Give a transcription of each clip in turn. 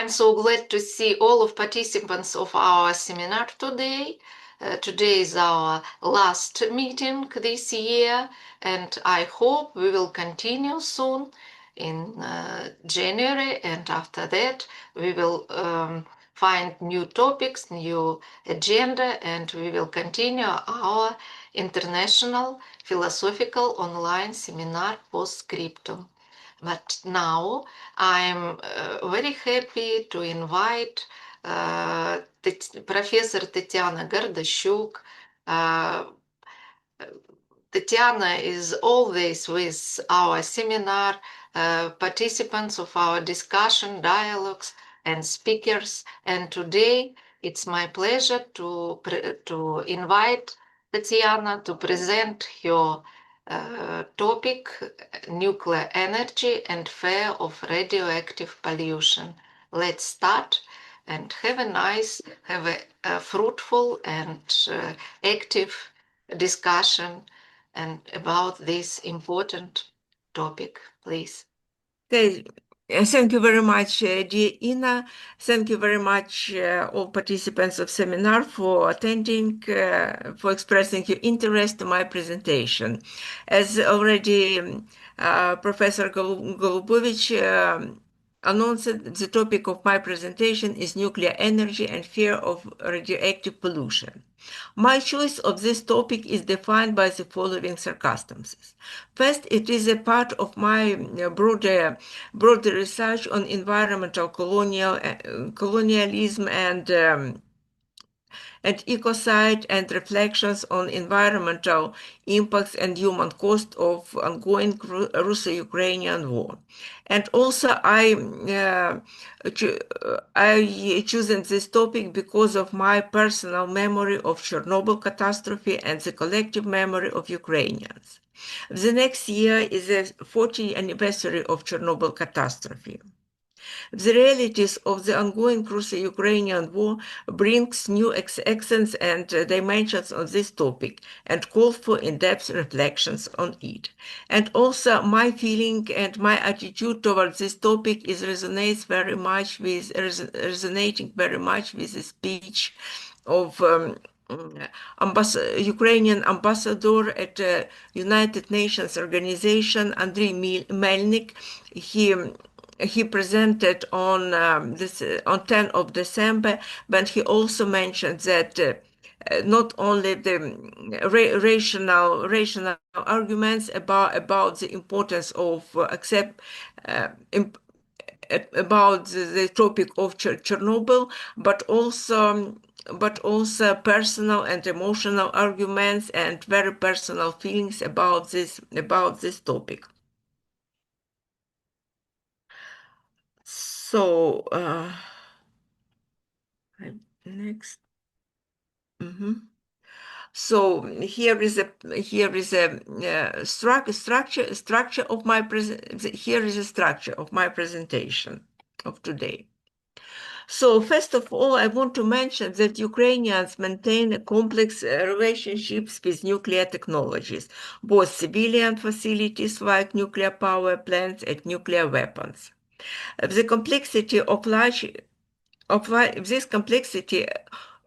I'm so glad to see all of participants of our seminar today. Today is our last meeting this year, and I hope we will continue soon in January, and after that we will find new topics, new agenda, and we will continue our international philosophical online seminar post-scriptum. But now I'm very happy to invite Professor Tetiana Gardashuk. Tetiana is always with our seminar, participants of our discussion, dialogues, and speakers. And today it's my pleasure to invite Tetiana to present her topic, nuclear energy and fear of radioactive pollution. Let's start and have a fruitful and active discussion and about this important topic, please. Okay. Thank you very much, dear Ina. Thank you very much, all participants of seminar for attending, for expressing your interest in my presentation. As already Professor Golubovich announced, the topic of my presentation is nuclear energy and fear of radioactive pollution. My choice of this topic is defined by the following circumstances. First, it is a part of my broader research on environmental colonialism and ecocide and reflections on environmental impacts and human cost of ongoing Russo-Ukrainian war. And also I chosen this topic because of my personal memory of Chernobyl catastrophe and the collective memory of Ukrainians. The next year is the 40th anniversary of Chernobyl catastrophe. The realities of the ongoing Russo-Ukrainian war brings new accents and dimensions on this topic and calls for in-depth reflections on it. And also my feeling and my attitude towards this topic is resonating very much with the speech of Ukrainian ambassador at United Nations organization, Andriy Melnik. He presented on on 10th of December, but he also mentioned that not only the rational arguments about the importance of about the topic of Chernobyl, but also personal and emotional arguments and very personal feelings about this topic. So next. So here is a structure of my presentation of today. So first of all, I want to mention that Ukrainians maintain complex relationships with nuclear technologies, both civilian facilities like nuclear power plants and nuclear weapons. The complexity this complexity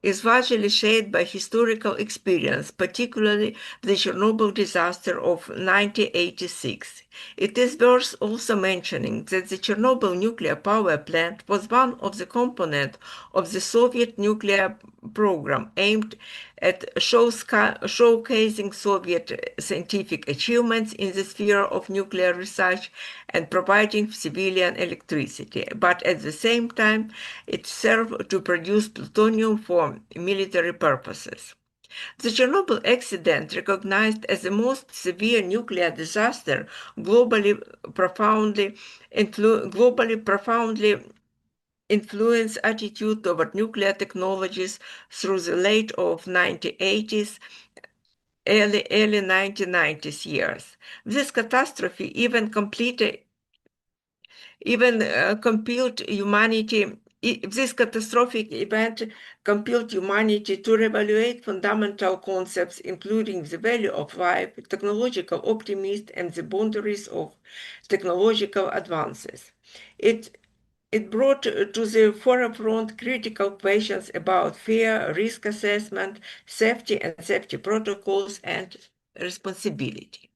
is largely shaped by historical experience, particularly the Chernobyl disaster of 1986. It is worth also mentioning that the Chernobyl nuclear power plant was one of the components of the Soviet nuclear program aimed at showcasing Soviet scientific achievements in the sphere of nuclear research and providing civilian electricity, but at the same time it served to produce plutonium for military purposes. The Chernobyl accident, recognized as the most severe nuclear disaster, globally profoundly influenced attitude toward nuclear technologies through the late of 1980s, early 1990s years. This catastrophe compelled humanity. This catastrophic event compelled humanity to reevaluate fundamental concepts, including the value of life, technological optimism, and the boundaries of technological advances. It it brought to the forefront critical questions about fear, risk assessment, safety and safety protocols, and responsibility.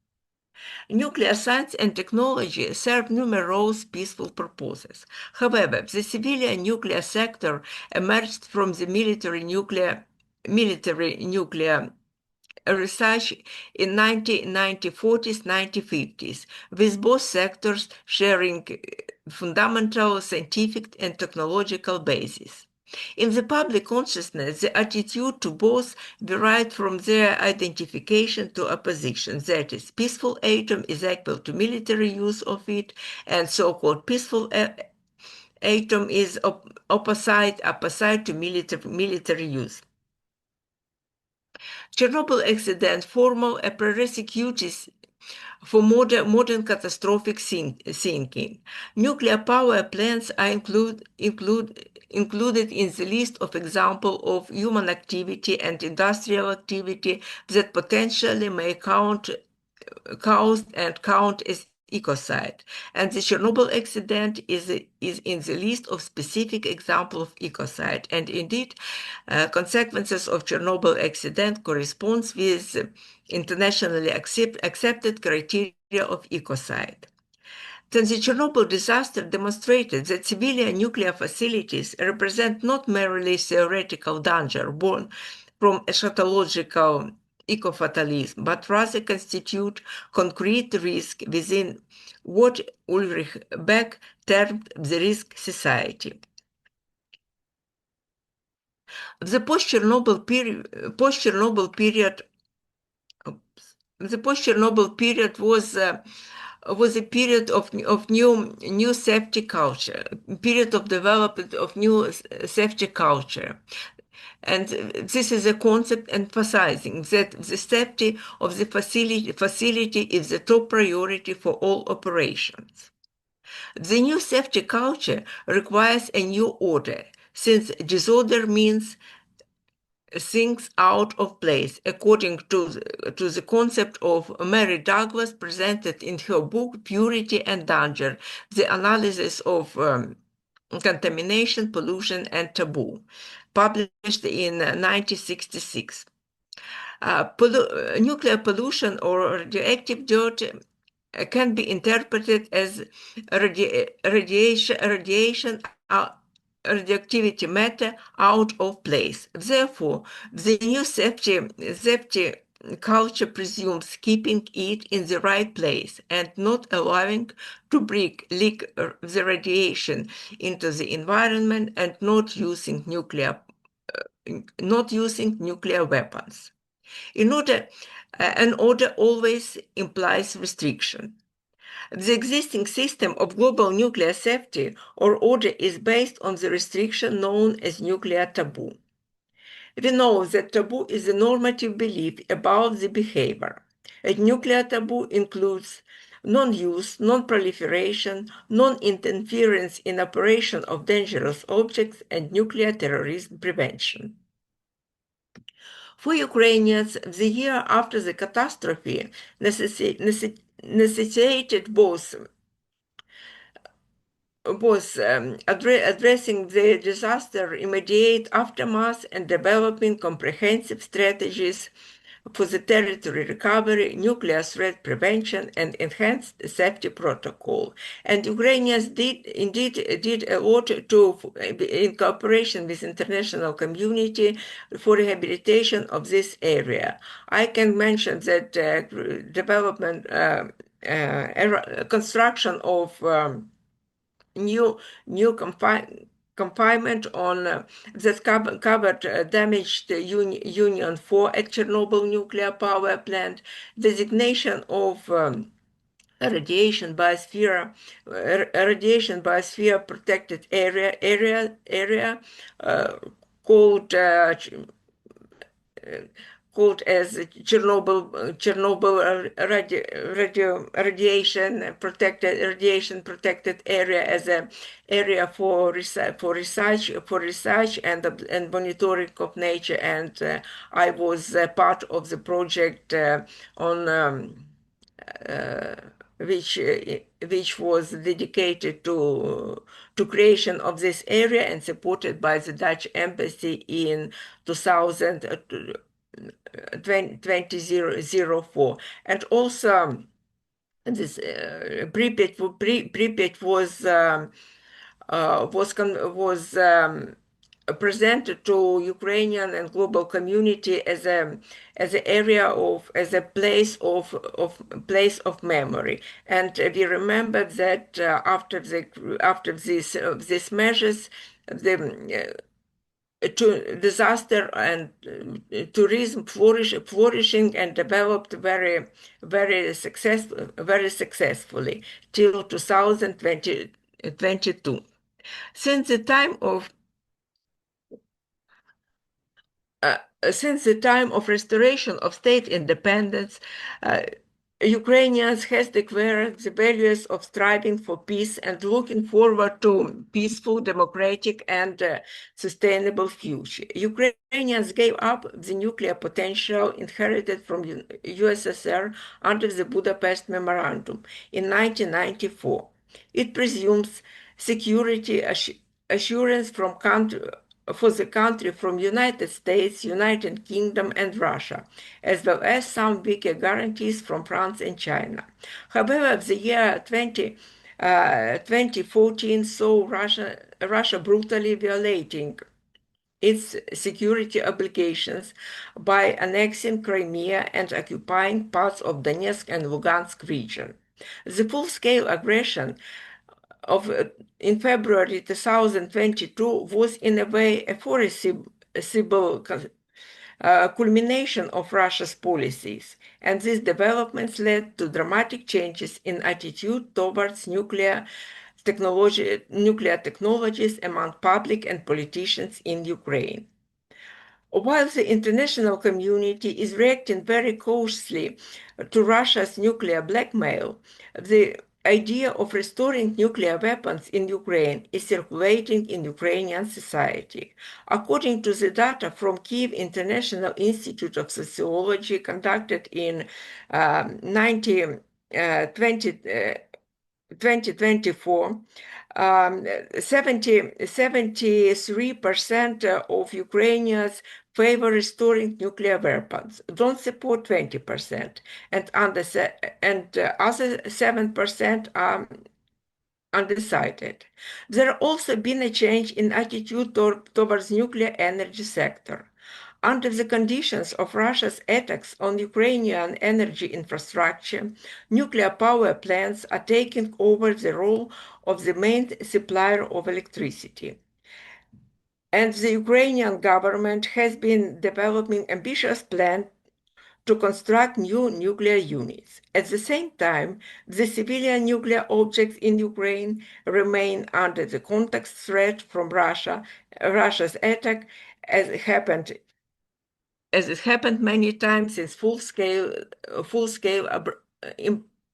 Nuclear science and technology serve numerous peaceful purposes. However, the civilian nuclear sector emerged from the military nuclear research in 1940s, 1950s, with both sectors sharing fundamental scientific and technological basis. In the public consciousness, the attitude to both varied from their identification to opposition. That is, peaceful atom is equal to military use of it, and so-called peaceful atom is opposite to military use. Chernobyl accident formal a prerequisite for modern catastrophic thinking. Nuclear power plants are included in the list of examples of human activity and industrial activity that potentially may count as ecocide. And the Chernobyl accident is in the list of specific examples of ecocide. And indeed, consequences of Chernobyl accident corresponds with internationally accepted criteria of ecocide. Then the Chernobyl disaster demonstrated that civilian nuclear facilities represent not merely theoretical danger born from eschatological eco-fatalism, but rather constitute concrete risk within what Ulrich Beck termed the risk society. The post-Chernobyl period was a period of new safety culture, period of development of new safety culture. And this is a concept emphasizing that the safety of the facility is the top priority for all operations. The new safety culture requires a new order, since disorder means things out of place, according to the concept of Mary Douglas presented in her book Purity and Danger, the analysis of contamination, pollution, and taboo, published in 1966. Nuclear pollution or radioactive dirt can be interpreted as radiation radioactivity matter out of place. Therefore, the new safety culture presumes keeping it in the right place and not allowing to leak the radiation into the environment and not using nuclear weapons. An order always implies restriction. The existing system of global nuclear safety or order is based on the restriction known as nuclear taboo. We know that taboo is a normative belief about the behavior. A nuclear taboo includes non-use, non-proliferation, non-interference in operation of dangerous objects, and nuclear terrorism prevention. For Ukrainians, the year after the catastrophe necessitated both addressing the disaster immediate aftermath and developing comprehensive strategies for the territory recovery, nuclear threat prevention, and enhanced safety protocol. And Ukrainians did a lot in cooperation with international community for rehabilitation of this area. I can mention that construction of new confinement on that covered damaged Union 4 at Chernobyl nuclear power plant, designation of radiation biosphere protected area called as Chernobyl radiation protected area as an area for research and monitoring of nature. And I was part of the project on which was dedicated to creation of this area and supported by the Dutch embassy in 2004. And also this Pripyat was presented to Ukrainian and global community as a area as a place of memory. And we remember that after these measures, the disaster and tourism flourishing and developed very successfully till 2022. Since the time of uh, since the time of restoration of state independence, uh, Ukrainians has declared the values of striving for peace and looking forward to peaceful, democratic, and sustainable future. Ukrainians gave up the nuclear potential inherited from USSR under the Budapest Memorandum in 1994. It presumes security assurance for the country from United States, United Kingdom, and Russia, as well as some weaker guarantees from France and China. However, the year 2014 saw Russia brutally violating its security obligations by annexing Crimea and occupying parts of Donetsk and Lugansk region. The full-scale aggression of in February 2022 was in a way a foreseeable culmination of Russia's policies, and these developments led to dramatic changes in attitude towards nuclear technologies among public and politicians in Ukraine. While the international community is reacting very cautiously to Russia's nuclear blackmail, the idea of restoring nuclear weapons in Ukraine is circulating in Ukrainian society. According to the data from Kyiv International Institute of Sociology conducted in 2024, 73% of Ukrainians favor restoring nuclear weapons, don't support 20%, and other 7% are undecided. There also been a change in attitude towards nuclear energy sector. Under the conditions of Russia's attacks on Ukrainian energy infrastructure, nuclear power plants are taking over the role of the main supplier of electricity. And the Ukrainian government has been developing ambitious plans to construct new nuclear units. At the same time, the civilian nuclear objects in Ukraine remain under the constant threat from Russia's attack, as it happened many times since full-scale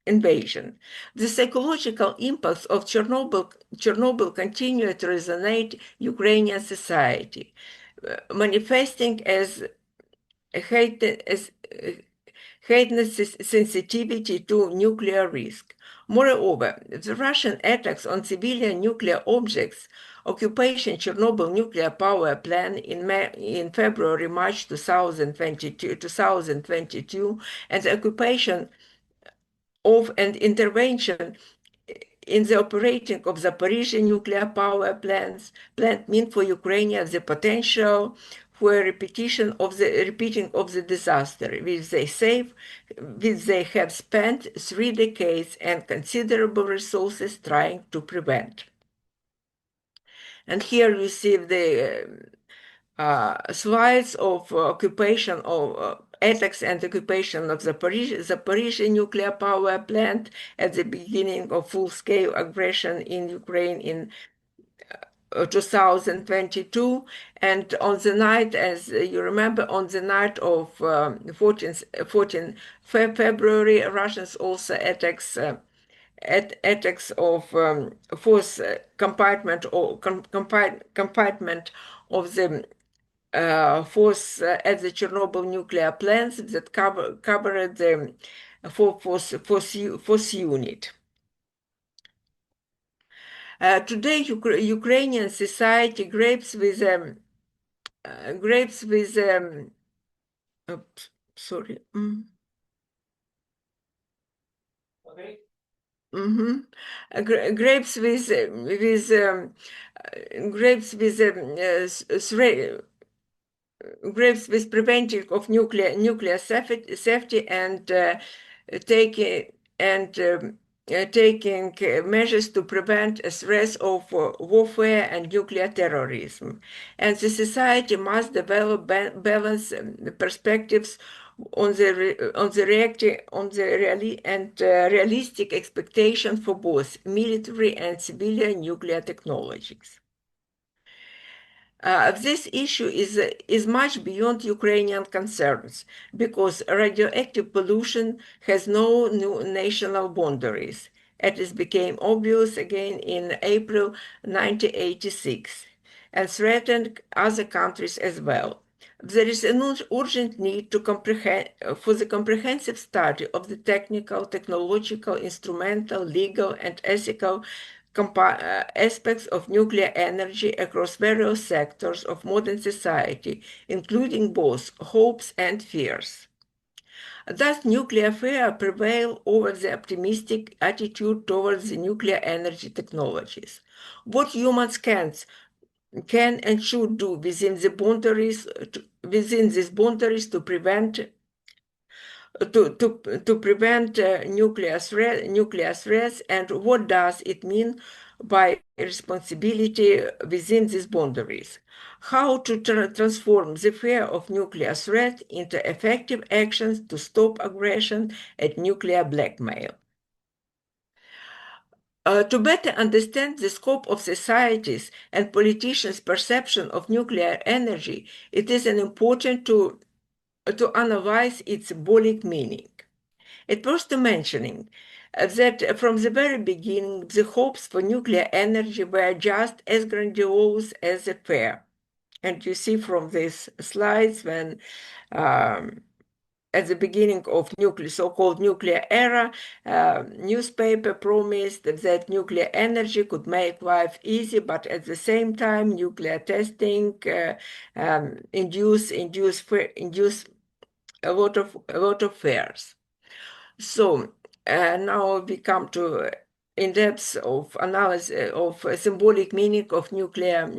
invasion. The psychological impacts of Chernobyl continue to resonate Ukrainian society, manifesting as heightened sensitivity to nuclear risk. Moreover, the Russian attacks on civilian nuclear objects, occupation Chernobyl nuclear power plant in February-March 2022, and the occupation of and intervention in the operating of Zaporizhzhia nuclear power plant mean for Ukraine the potential for a repeating of the disaster, which they have spent 3 decades and considerable resources trying to prevent. And here you see the slides of occupation of attacks and occupation of Zaporizhzhia nuclear power plant at the beginning of full-scale aggression in Ukraine in 2022, and on the night, as you remember, on the night of 14 February, Russians also attacks of fourth compartment of the force at the Chernobyl nuclear plants that covered the force unit. Today, Ukrainian society grapes with oops, sorry. Okay. Grapes with preventing of nuclear safety and taking and taking measures to prevent a threat of warfare and nuclear terrorism. And the society must develop balanced perspectives on realistic expectation for both military and civilian nuclear technologies. This issue is much beyond Ukrainian concerns because radioactive pollution has no new national boundaries. It became obvious again in April 1986 and threatened other countries as well. There is an urgent need for the comprehensive study of the technical, technological, instrumental, legal, and ethical aspects of nuclear energy across various sectors of modern society, including both hopes and fears. Thus, nuclear fear prevails over the optimistic attitude towards the nuclear energy technologies. What humans can and should do within these boundaries to prevent nuclear threats, and what does it mean by responsibility within these boundaries? How to transform the fear of nuclear threat into effective actions to stop aggression and nuclear blackmail? To better understand the scope of societies and politicians' perception of nuclear energy, it is important to analyze its symbolic meaning. It was to mentioning that from the very beginning, the hopes for nuclear energy were just as grandiose as the fear. And you see from these slides when at the beginning of so-called nuclear era, newspaper promised that nuclear energy could make life easy, but at the same time, nuclear testing induce a lot of fears. So now we come to in-depth of analysis of symbolic meaning of nuclear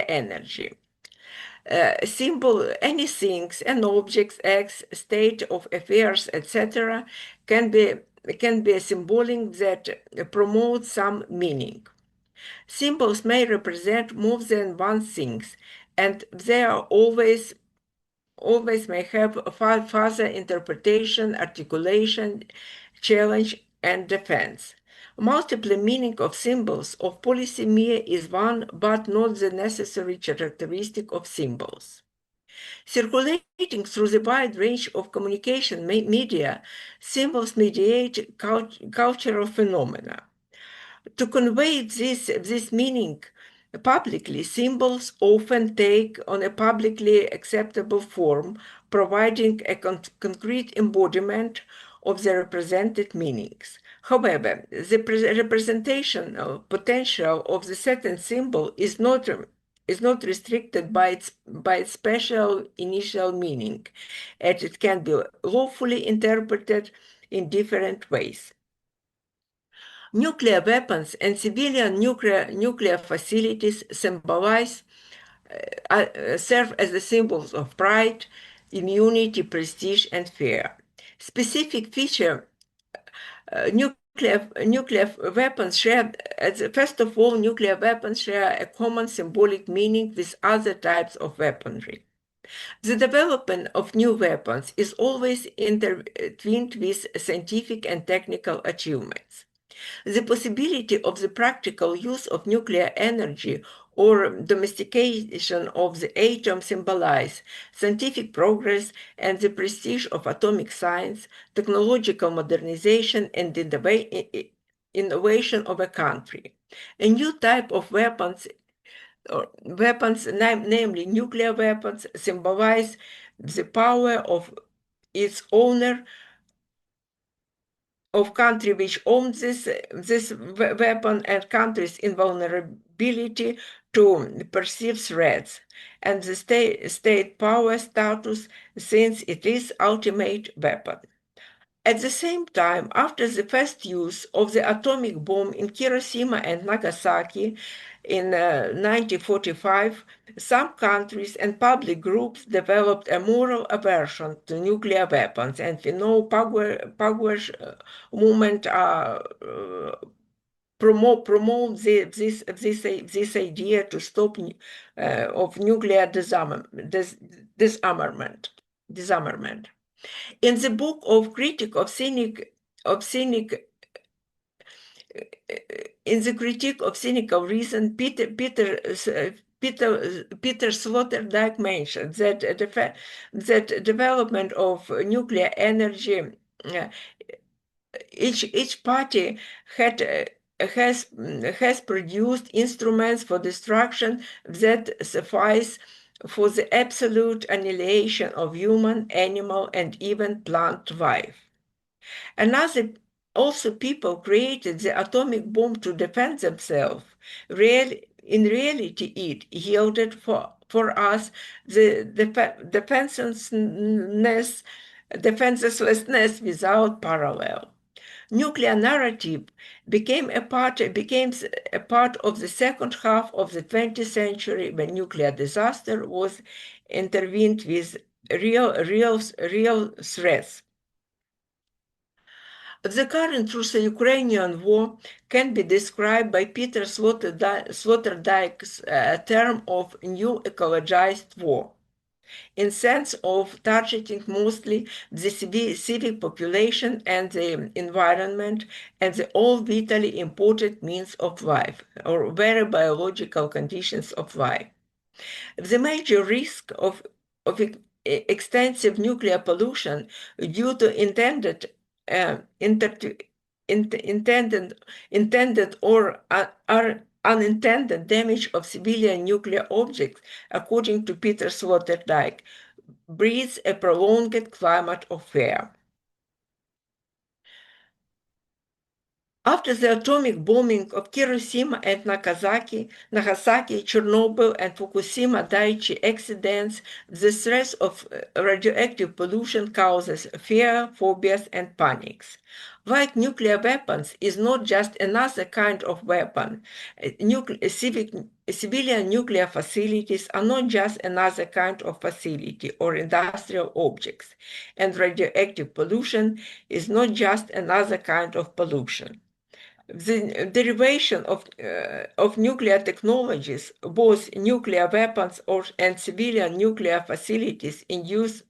energy. Anything, an object, acts, state of affairs, etc., can be a symbolic that promotes some meaning. Symbols may represent more than one thing, and they are always may have further interpretation, articulation, challenge, and defense. Multiple meaning of symbols of polysemy is one, but not the necessary characteristic of symbols. Circulating through the wide range of communication media, symbols mediate cultural phenomena. To convey this meaning publicly, symbols often take on a publicly acceptable form, providing a concrete embodiment of the represented meanings. However, the representation potential of the certain symbol is not restricted by its special initial meaning, and it can be lawfully interpreted in different ways. Nuclear weapons and civilian nuclear facilities serve as the symbols of pride, immunity, prestige, and fear. Specific feature nuclear weapons share, first of all, nuclear weapons share a common symbolic meaning with other types of weaponry. The development of new weapons is always intertwined with scientific and technical achievements. The possibility of the practical use of nuclear energy or domestication of the atom symbolize scientific progress and the prestige of atomic science, technological modernization, and innovation of a country. A new type of weapons, namely nuclear weapons, symbolize the power of its owner of country which owns this weapon and countries' invulnerability to perceive threats, and the state power status since it is ultimate weapon. At the same time, after the first use of the atomic bomb in Hiroshima and Nagasaki in 1945, some countries and public groups developed a moral aversion to nuclear weapons, and we know Pugwash movement promote this idea to stop of nuclear disarmament. In the book of Critique of Cynic in the Critique of Cynical Reason, Peter Sloterdijk mentioned that development of nuclear energy, each party has produced instruments for destruction that suffice for the absolute annihilation of human, animal, and even plant life. Also, people created the atomic bomb to defend themselves. In reality, it yielded for us the defenselessness without parallel. Nuclear narrative became a part of the second half of the 20th century when nuclear disaster was intervened with real threats. The current Russo-Ukrainian war can be described by Peter Sloterdijk's term of new ecologized war, in sense of targeting mostly the civic population and the environment and the all vitally important means of life, or very biological conditions of life. The major risk of extensive nuclear pollution due to intended or unintended damage of civilian nuclear objects, according to Peter Sloterdijk, breeds a prolonged climate of fear. After the atomic bombing of Hiroshima and Nagasaki, Chernobyl, and Fukushima Daiichi accidents, the stress of radioactive pollution causes fear, phobias, and panics. Like nuclear weapons is not just another kind of weapon. Civilian nuclear facilities are not just another kind of facility or industrial objects, and radioactive pollution is not just another kind of pollution. The derivation of nuclear technologies, both nuclear weapons and civilian nuclear facilities, induce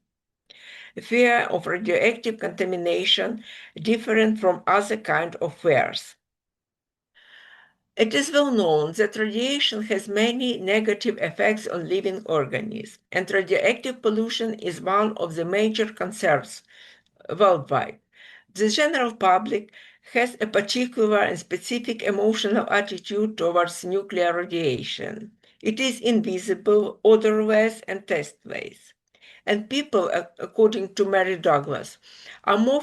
fear of radioactive contamination different from other kinds of fears. It is well known that radiation has many negative effects on living organisms, and radioactive pollution is one of the major concerns worldwide. The general public has a particular and specific emotional attitude towards nuclear radiation. It is invisible, odorless, and tasteless. And people, according to Mary Douglas, are more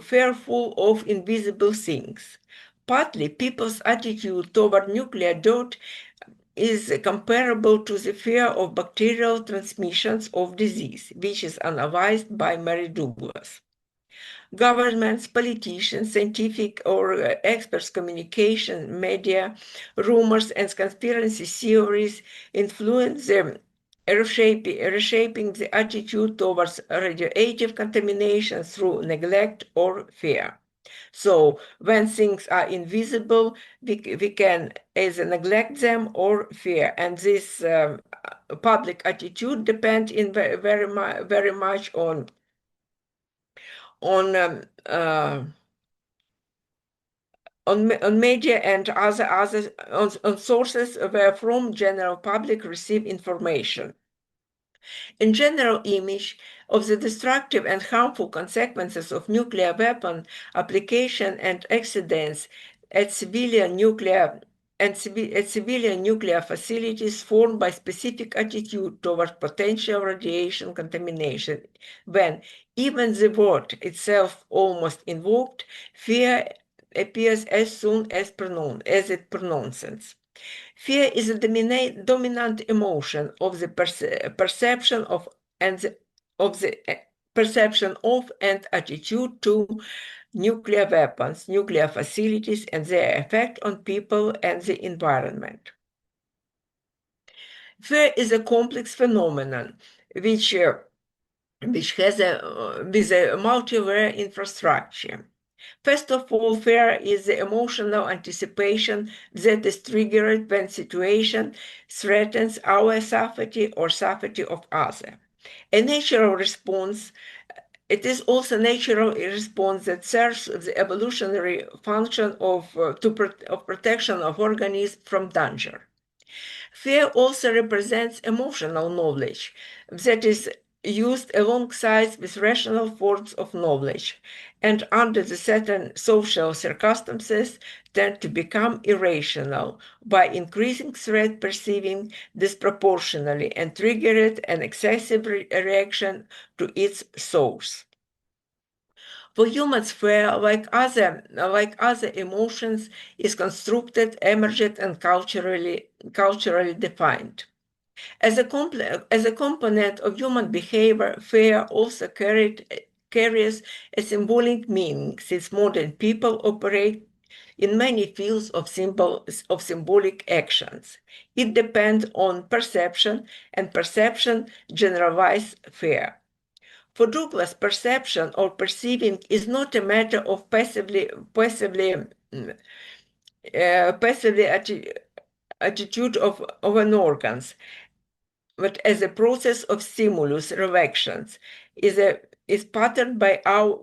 fearful of invisible things. Partly, people's attitude toward nuclear dirt is comparable to the fear of bacterial transmissions of disease, which is analyzed by Mary Douglas. Governments, politicians, scientific or experts' communication, media, rumors, and conspiracy theories influence them, reshaping the attitude towards radioactive contamination through neglect or fear. So when things are invisible, we can either neglect them or fear. And this public attitude depends very much on media and other on sources where from general public receive information. In general image of the destructive and harmful consequences of nuclear weapon application and accidents at civilian nuclear and civilian nuclear facilities formed by specific attitude towards potential radiation contamination, when even the word itself almost invoked, fear appears as soon as it pronounces. Fear is a dominant emotion of the perception of and the, of the perception of and attitude to nuclear weapons, nuclear facilities, and their effect on people and the environment. Fear is a complex phenomenon which has with a multi-layer infrastructure. First of all, fear is the emotional anticipation that is triggered when situation threatens our safety or safety of others. A natural response. It is also a natural response that serves the evolutionary function of protection of organisms from danger. Fear also represents emotional knowledge that is used alongside with rational forms of knowledge, and under the certain social circumstances tend to become irrational by increasing threat perceiving disproportionately and triggered an excessive reaction to its source. For humans, fear, like other emotions, is constructed, emergent, and culturally defined. As a component of human behavior, fear also carries a symbolic meaning, since modern people operate in many fields of symbolic actions. It depends on perception, and perception generalizes fear. For Douglas, perception or perceiving is not a matter of passively attitude of an organs, but as a process of stimulus reactions, is patterned by our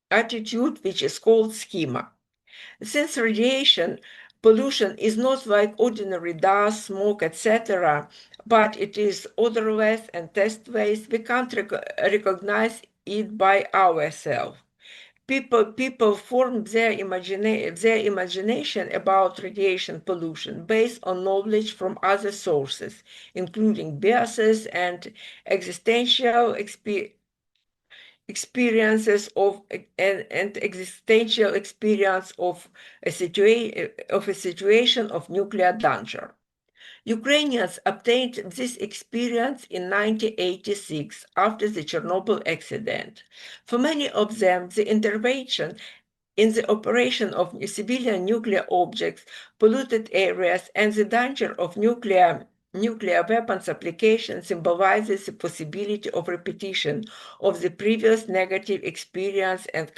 attitude, which is called schema. Since radiation pollution is not like ordinary dust, smoke, etc., but it is odorless and tasteways, we can't recognize it by ourselves. People form their imagination about radiation pollution based on knowledge from other sources, including biases and existential experiences and existential experience of a situation of nuclear danger. Ukrainians obtained this experience in 1986 after the Chernobyl accident. For many of them, the intervention in the operation of civilian nuclear objects, polluted areas, and the danger of nuclear weapons application symbolizes the possibility of repetition of the previous negative experience and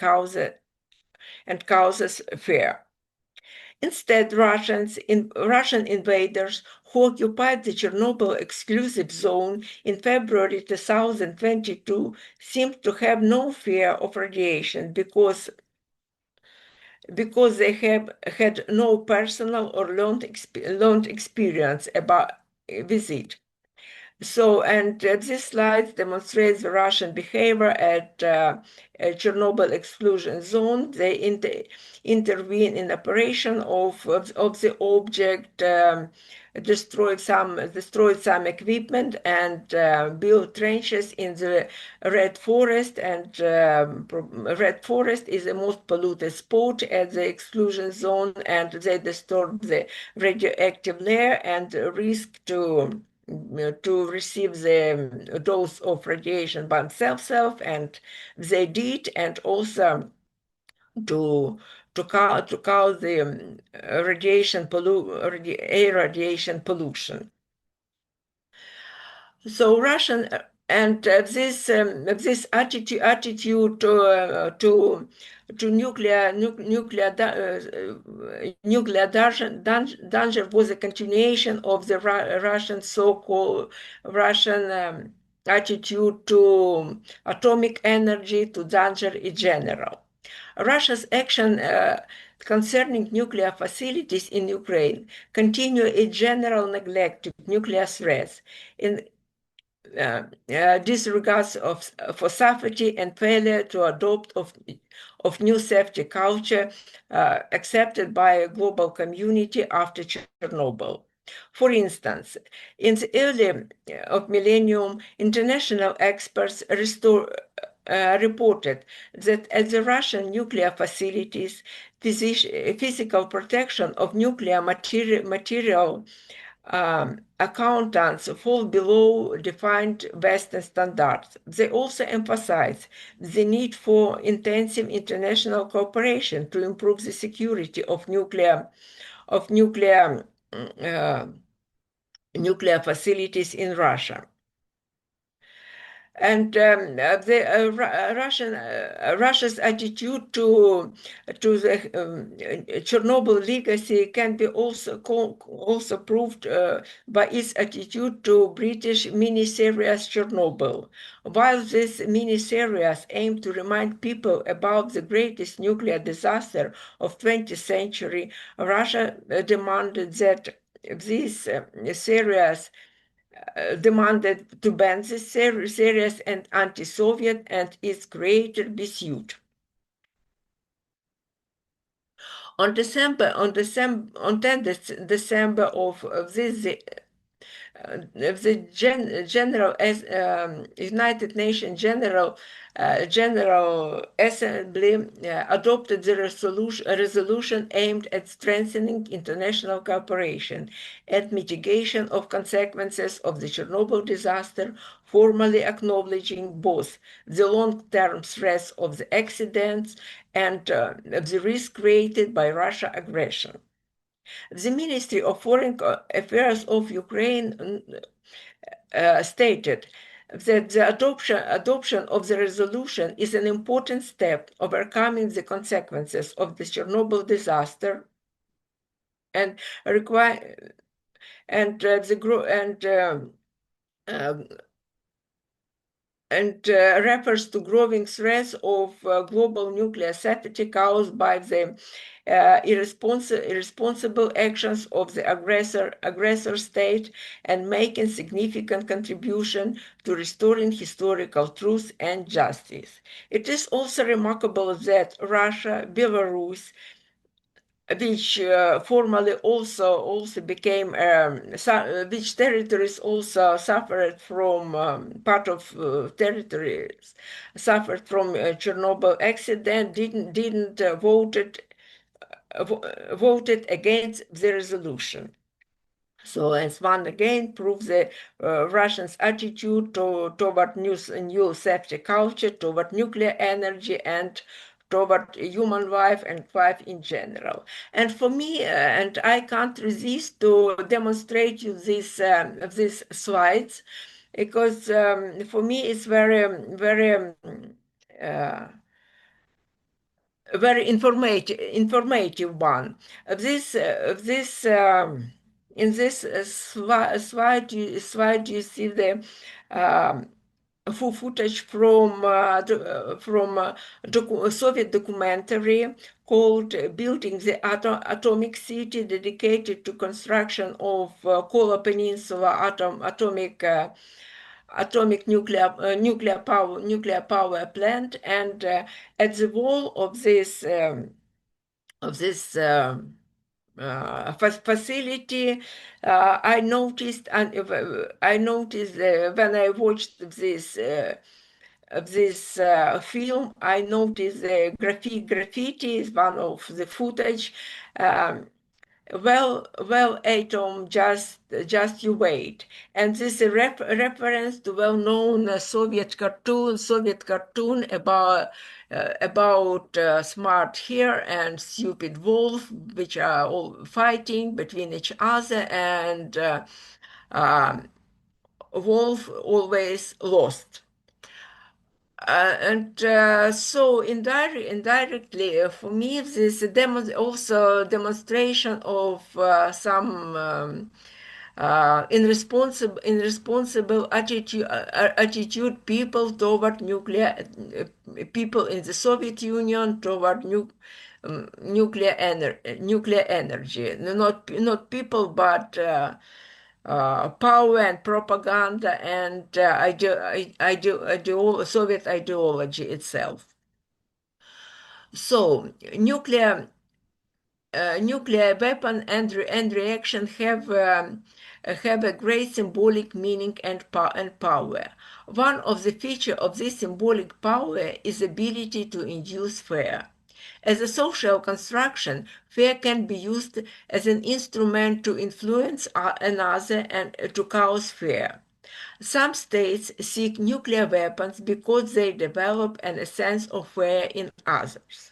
causes fear. Instead, Russian invaders who occupied the Chernobyl exclusive zone in February 2022 seemed to have no fear of radiation because they have had no personal or learned experience with it. So, and this slide demonstrates the Russian behavior at Chernobyl exclusion zone. They intervene in operation of the object, destroyed some equipment, and built trenches in the Red Forest. And Red Forest is the most polluted spot at the exclusion zone, and they disturbed the radioactive layer and risk to receive the dose of radiation by themselves, and they did, and also to cause the air radiation pollution. So Russian and this attitude to nuclear danger was a continuation of the Russian so-called Russian attitude to atomic energy, to danger in general. Russia's action concerning nuclear facilities in Ukraine continue a general neglect of nuclear threats. disregards for safety and failure to adopt of new safety culture accepted by a global community after Chernobyl. For instance, in the early of millennium, international experts reported that at the Russian nuclear facilities, physical protection of nuclear material accountants fall below defined Western standards. They also emphasize the need for intensive international cooperation to improve the security of nuclear uh, nuclear facilities in Russia. And Russia's attitude to the Chernobyl legacy can be also proved by its attitude to British miniseries Chernobyl. While this miniseries aimed to remind people about the greatest nuclear disaster of 20th century, Russia demanded that this series demanded to ban this series and anti-Soviet, and its creator be sued. On 10 December of this the General United Nations General Assembly adopted the resolution aimed at strengthening international cooperation and mitigation of consequences of the Chernobyl disaster, formally acknowledging both the long-term threats of the accidents and the risk created by Russia aggression. The Ministry of Foreign Affairs of Ukraine stated that the adoption of the resolution is an important step overcoming the consequences of the Chernobyl disaster and require and refers to growing threats of global nuclear safety caused by the irresponsible actions of the aggressor state and making significant contribution to restoring historical truth and justice. It is also remarkable that Russia, Belarus, which formerly also became which territories also suffered from part of territories suffered from Chernobyl accident didn't voted against the resolution. So, as one again proves the Russians' attitude toward new safety culture, toward nuclear energy, and toward human life and life in general. And for me, and I can't resist to demonstrate you these slides, because for me it's uh, very informative one. This in this slide you see the um, footage from Soviet documentary called "Building the Atomic City," dedicated to construction of Kola Peninsula atomic nuclear power plant, and at the wall of this facility, I noticed when I watched this film, I noticed the graffiti is one of the footage. Um, well, atom, just you wait. And this is a reference to well-known Soviet cartoon about smart hare and stupid wolf, which are all fighting between each other, and um, wolf always lost. So indirectly, for me, this also demonstration of some irresponsible attitude people toward people in the Soviet Union toward nuclear energy. Not people, but power and propaganda and Soviet ideology itself. So nuclear weapon and reaction have a great symbolic meaning and power. One of the features of this symbolic power is ability to induce fear. As a social construction, fear can be used as an instrument to influence another and to cause fear. Some states seek nuclear weapons because they develop a sense of fear in others.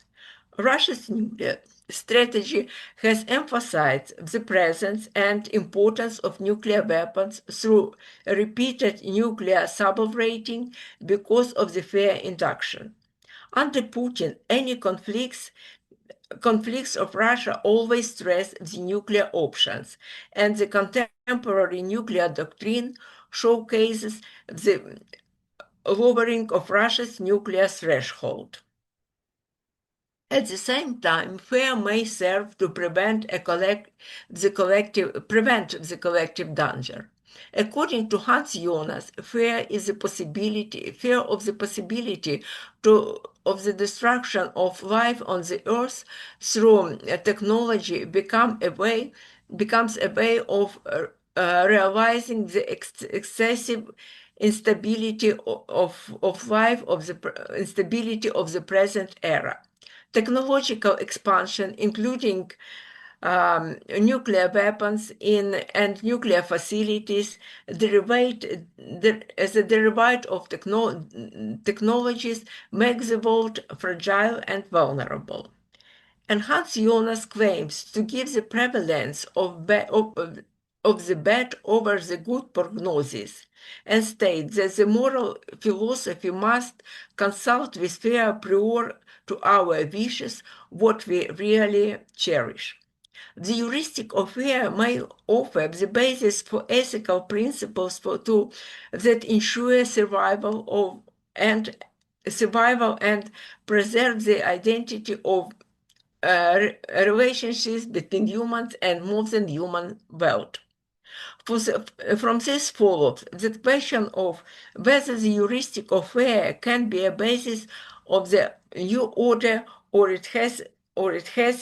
Russia's nuclear strategy has emphasized the presence and importance of nuclear weapons through repeated nuclear suboperating because of the fear induction. Under Putin, any conflicts of Russia always stress the nuclear options, and the contemporary nuclear doctrine showcases the lowering of Russia's nuclear threshold. At the same time, fear may serve to prevent the collective danger. According to Hans Jonas, fear of the possibility of the destruction of life on the earth through technology becomes a way of realizing the excessive instability of life instability of the present era. Technological expansion, including nuclear weapons and nuclear facilities, as a derivative of technologies, makes the world fragile and vulnerable. And Hans Jonas claims to give the prevalence of the bad over the good prognosis, and states that the moral philosophy must consult with fear prior to our wishes what we really cherish. The heuristic of fear may offer the basis for ethical principles that ensure survival and preserve the identity of relationships between humans and more than human world. From this follows the question of whether the heuristic of fear can be a basis of the new order or it has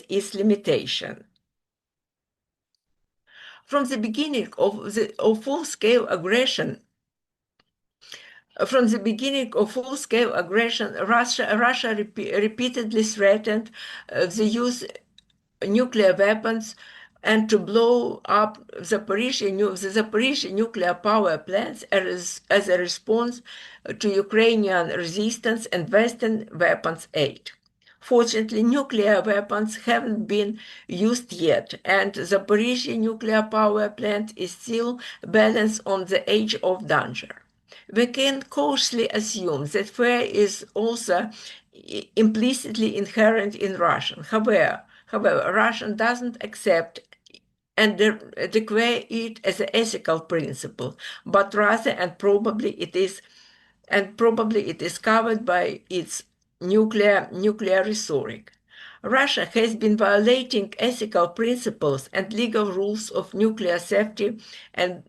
its limitation. From the beginning of full-scale aggression, Russia repeatedly threatened the use nuclear weapons and to blow up the Zaporizhzhia nuclear power plants as a response to Ukrainian resistance and Western weapons aid. Fortunately, nuclear weapons haven't been used yet, and Zaporizhzhia nuclear power plant is still balanced on the edge of danger. We can cautiously assume that fear is also implicitly inherent in Russian. However, Russian doesn't accept and declare it as an ethical principle, but rather, and probably it is covered by its nuclear rhetoric. Russia has been violating ethical principles and legal rules of nuclear safety and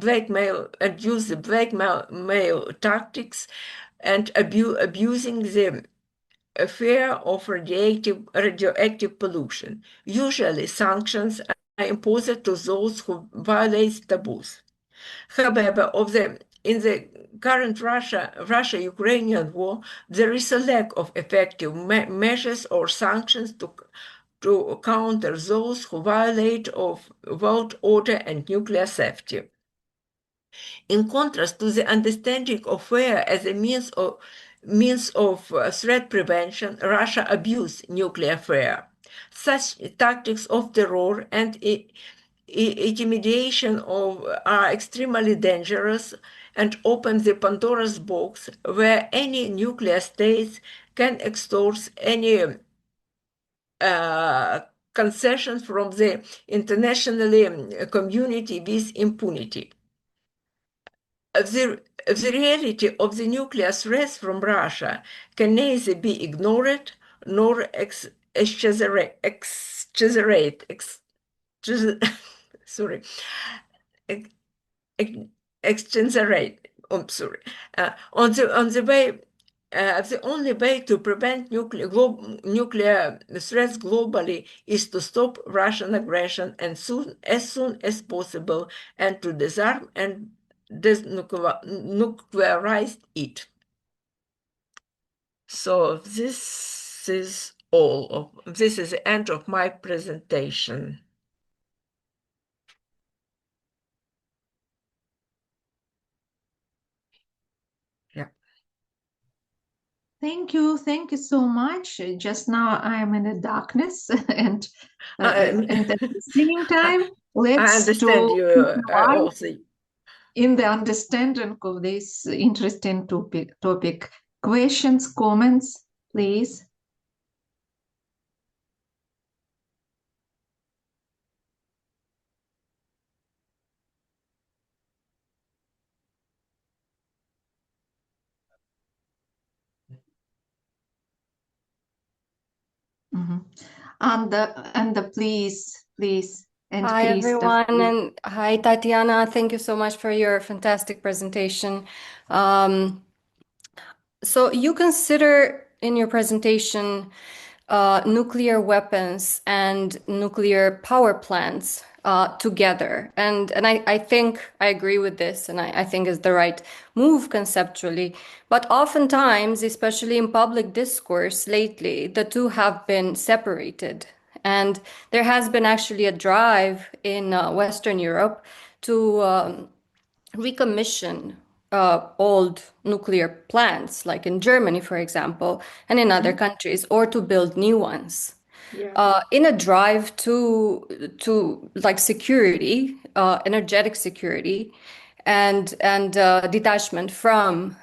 blackmail and use the blackmail tactics and abusing the fear of radioactive pollution. Usually, sanctions are imposed to those who violate taboos. However, in the current Russia-Ukrainian war, there is a lack of effective measures or sanctions to counter those who violate of world order and nuclear safety. In contrast to the understanding of fear as a means of threat prevention, Russia abused nuclear fear. Such tactics of terror and intimidation are extremely dangerous and open the Pandora's box where any nuclear states can extort any concessions from the international community with impunity. The reality of the nuclear threats from Russia can neither be ignored nor exaggerated. sorry, ex- extenderate. I'm sorry. On the way, the only way to prevent nuclear threats globally is to stop Russian aggression and as soon as possible, and to disarm and denuclearize it. So this is this is the end of my presentation. Yeah. Thank you so much. Just now I'm in the darkness, and at the same time, I let's understand to you keep light also. in the understanding of this interesting topic. Questions, comments, please. Mhm. And the please, and Hi, Christoph, everyone, please. and hi, Tatiana. Thank you so much for your fantastic presentation. Um, so you consider in your presentation nuclear weapons and nuclear power plants together. And I think I agree with this, and I think is the right move conceptually. But oftentimes, especially in public discourse lately, the two have been separated. And there has been actually a drive in Western Europe to recommission old nuclear plants, like in Germany, for example, and in other countries, or to build new ones. Yeah. In a drive to like security, energetic security, and detachment from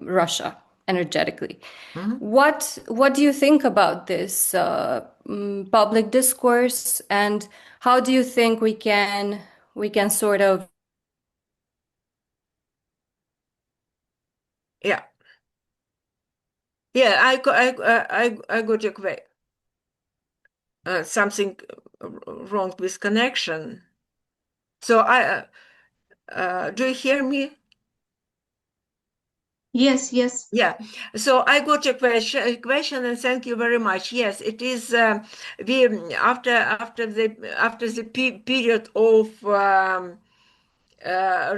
Russia energetically. Mhm. What do you think about this public discourse, and how do you think we can sort of Yeah. Yeah, I got your something wrong with connection. So do you hear me? Yes, yes. Yeah. So I got your question, and thank you very much. Yes, it is. We after the period of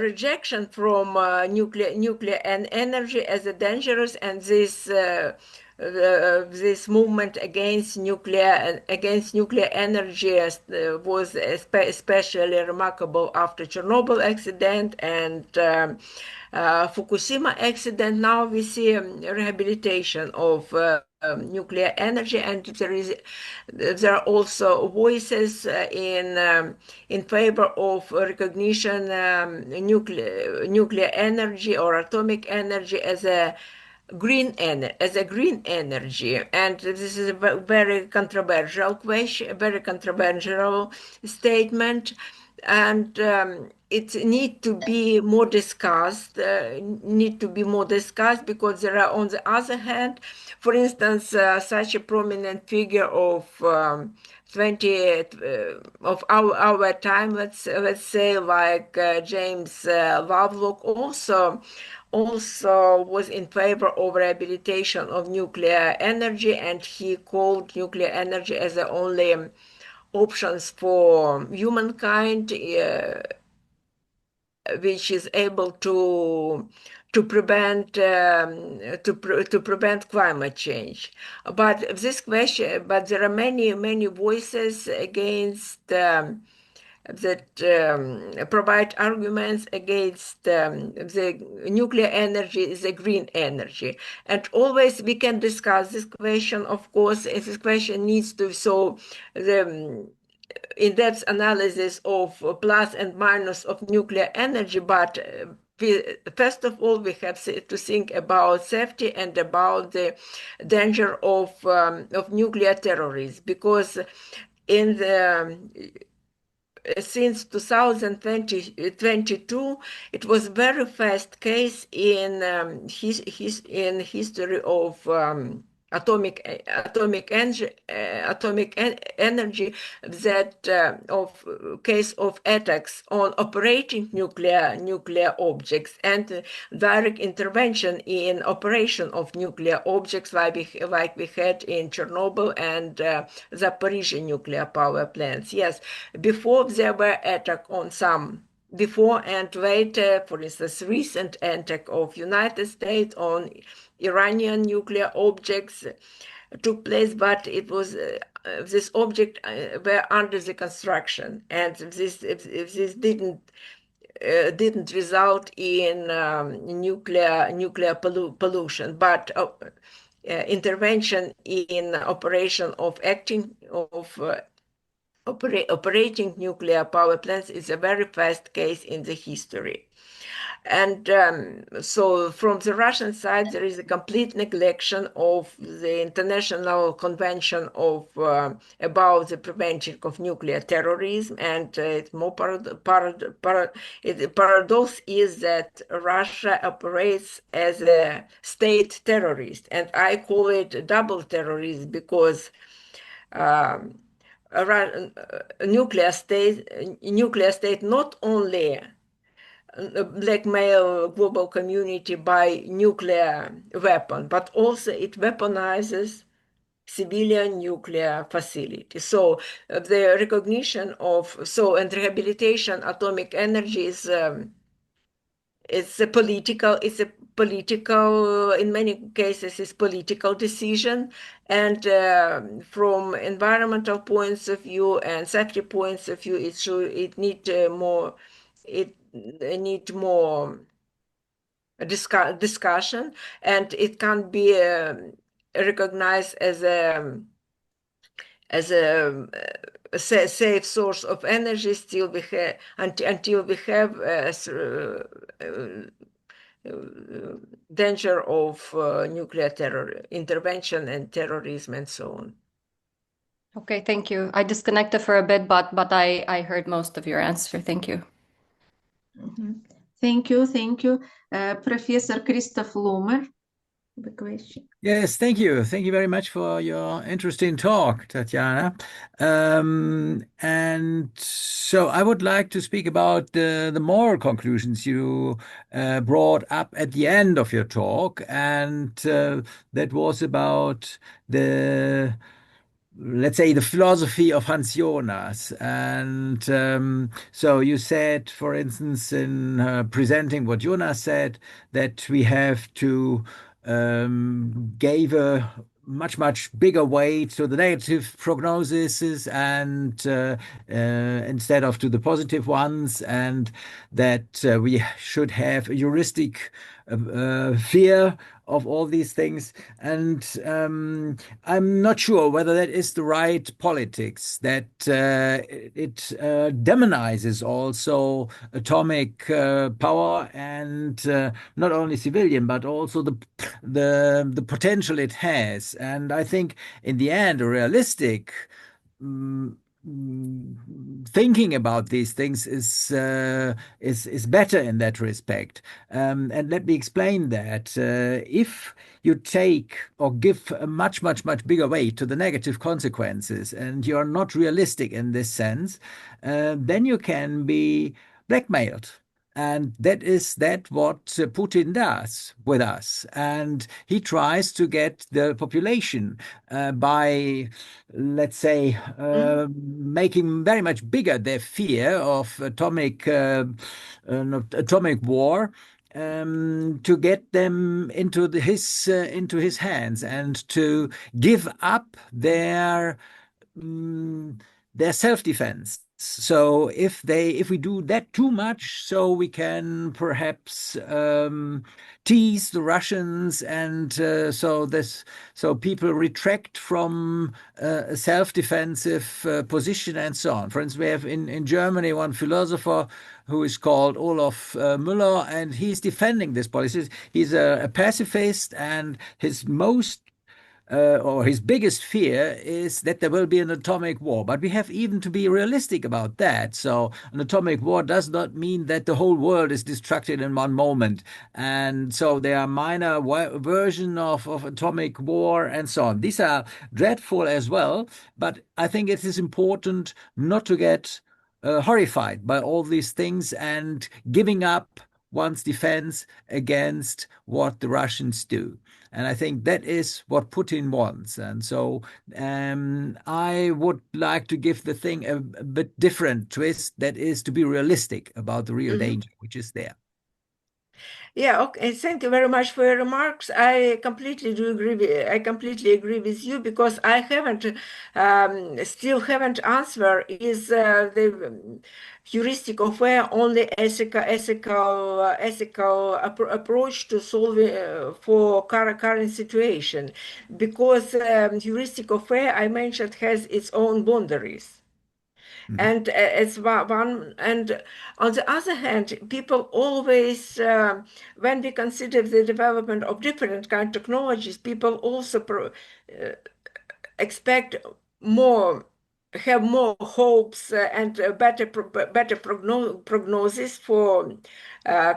rejection from nuclear and energy as a dangerous, and this movement against nuclear energy was especially remarkable after Chernobyl accident and Fukushima accident. Now we see rehabilitation of nuclear energy, and there are also voices in favor of recognition nuclear energy or atomic energy as a green energy, and this is a very controversial question, very controversial statement, and it need to be more discussed, because there are, on the other hand, for instance, such a prominent figure of 20 of our time, let's say, like James Lovelock, also was in favor of rehabilitation of nuclear energy, and he called nuclear energy as the only options for humankind, which is able to prevent climate change. But there are many voices against that provide arguments against the nuclear energy is a green energy. And always we can discuss this question, of course, if this question needs to solve the in-depth analysis of plus and minus of nuclear energy, but first of all, we have to think about safety and about the danger of nuclear terrorism, because in the since 2022, it was very fast case in in history of energy that of case of attacks on operating nuclear objects and direct intervention in operation of nuclear objects like we had in Chernobyl and Zaporizhzhia nuclear power plants. Yes, before there were attacks on some. Before and later, for instance, recent attack of United States on Iranian nuclear objects took place, but it was this object were under the construction, and this if this didn't result in nuclear pollution, but intervention in operation of operating nuclear power plants is a very fast case in the history. And so from the Russian side, there is a complete neglection of the International Convention of about the prevention of nuclear terrorism. And it's more the paradox is that Russia operates as a state terrorist. And I call it double terrorism because a nuclear state not only blackmail global community by nuclear weapon, but also it weaponizes civilian nuclear facilities. So the recognition of and rehabilitation atomic energy is it's a political in many cases it's political decision, and from environmental points of view and safety points of view it need more discussion, and it can be recognized as a safe source of energy still until we have danger of nuclear terror intervention and terrorism and so on. Okay, thank you. I disconnected for a bit, but I heard most of your answer. Thank you. Mm-hmm. Thank you. Professor Christoph Lohmer, the question. Yes, thank you. Thank you very much for your interesting talk, Tatiana. And so I would like to speak about the moral conclusions you brought up at the end of your talk, and that was about let's say, the philosophy of Hans Jonas. And so you said, for instance, in presenting what Jonas said, that we have to gave a much bigger weight to the negative prognoses and instead of to the positive ones, and that we should have a heuristic fear of all these things. And I'm not sure whether that is the right politics, that it demonizes also atomic power and not only civilian, but also the potential it has. And I think in the end, a realistic thinking about these things is better in that respect. And let me explain that. If you take or give a much bigger weight to the negative consequences, and you're not realistic in this sense, then you can be blackmailed. And that is what Putin does with us. And he tries to get the population by, let's say, making very much bigger their fear of atomic war, to get them into his hands and to give up their self-defense. So if we do that too much, so we can perhaps tease the Russians, and so people retract from a self-defensive position and so on. For instance, we have in Germany one philosopher who is called Olaf Müller, and he's defending this policy. He's a pacifist, and his most or his biggest fear is that there will be an atomic war. But we have even to be realistic about that. So an atomic war does not mean that the whole world is destructed in one moment. And so there are minor version of atomic war and so on. These are dreadful as well. But I think it is important not to get horrified by all these things and giving up one's defense against what the Russians do. And I think that is what Putin wants. And so I would like to give the thing a bit different twist, that is to be realistic about the real danger, which is there. Yeah, okay. Thank you very much for your remarks. I completely agree with you because I haven't still haven't answered is the heuristic of where only ethical approach to solving for current situation, because heuristic of where I mentioned has its own boundaries. And as one, and on the other hand, people always, when we consider the development of different kind of technologies, people also expect more, have more hopes and better prognosis for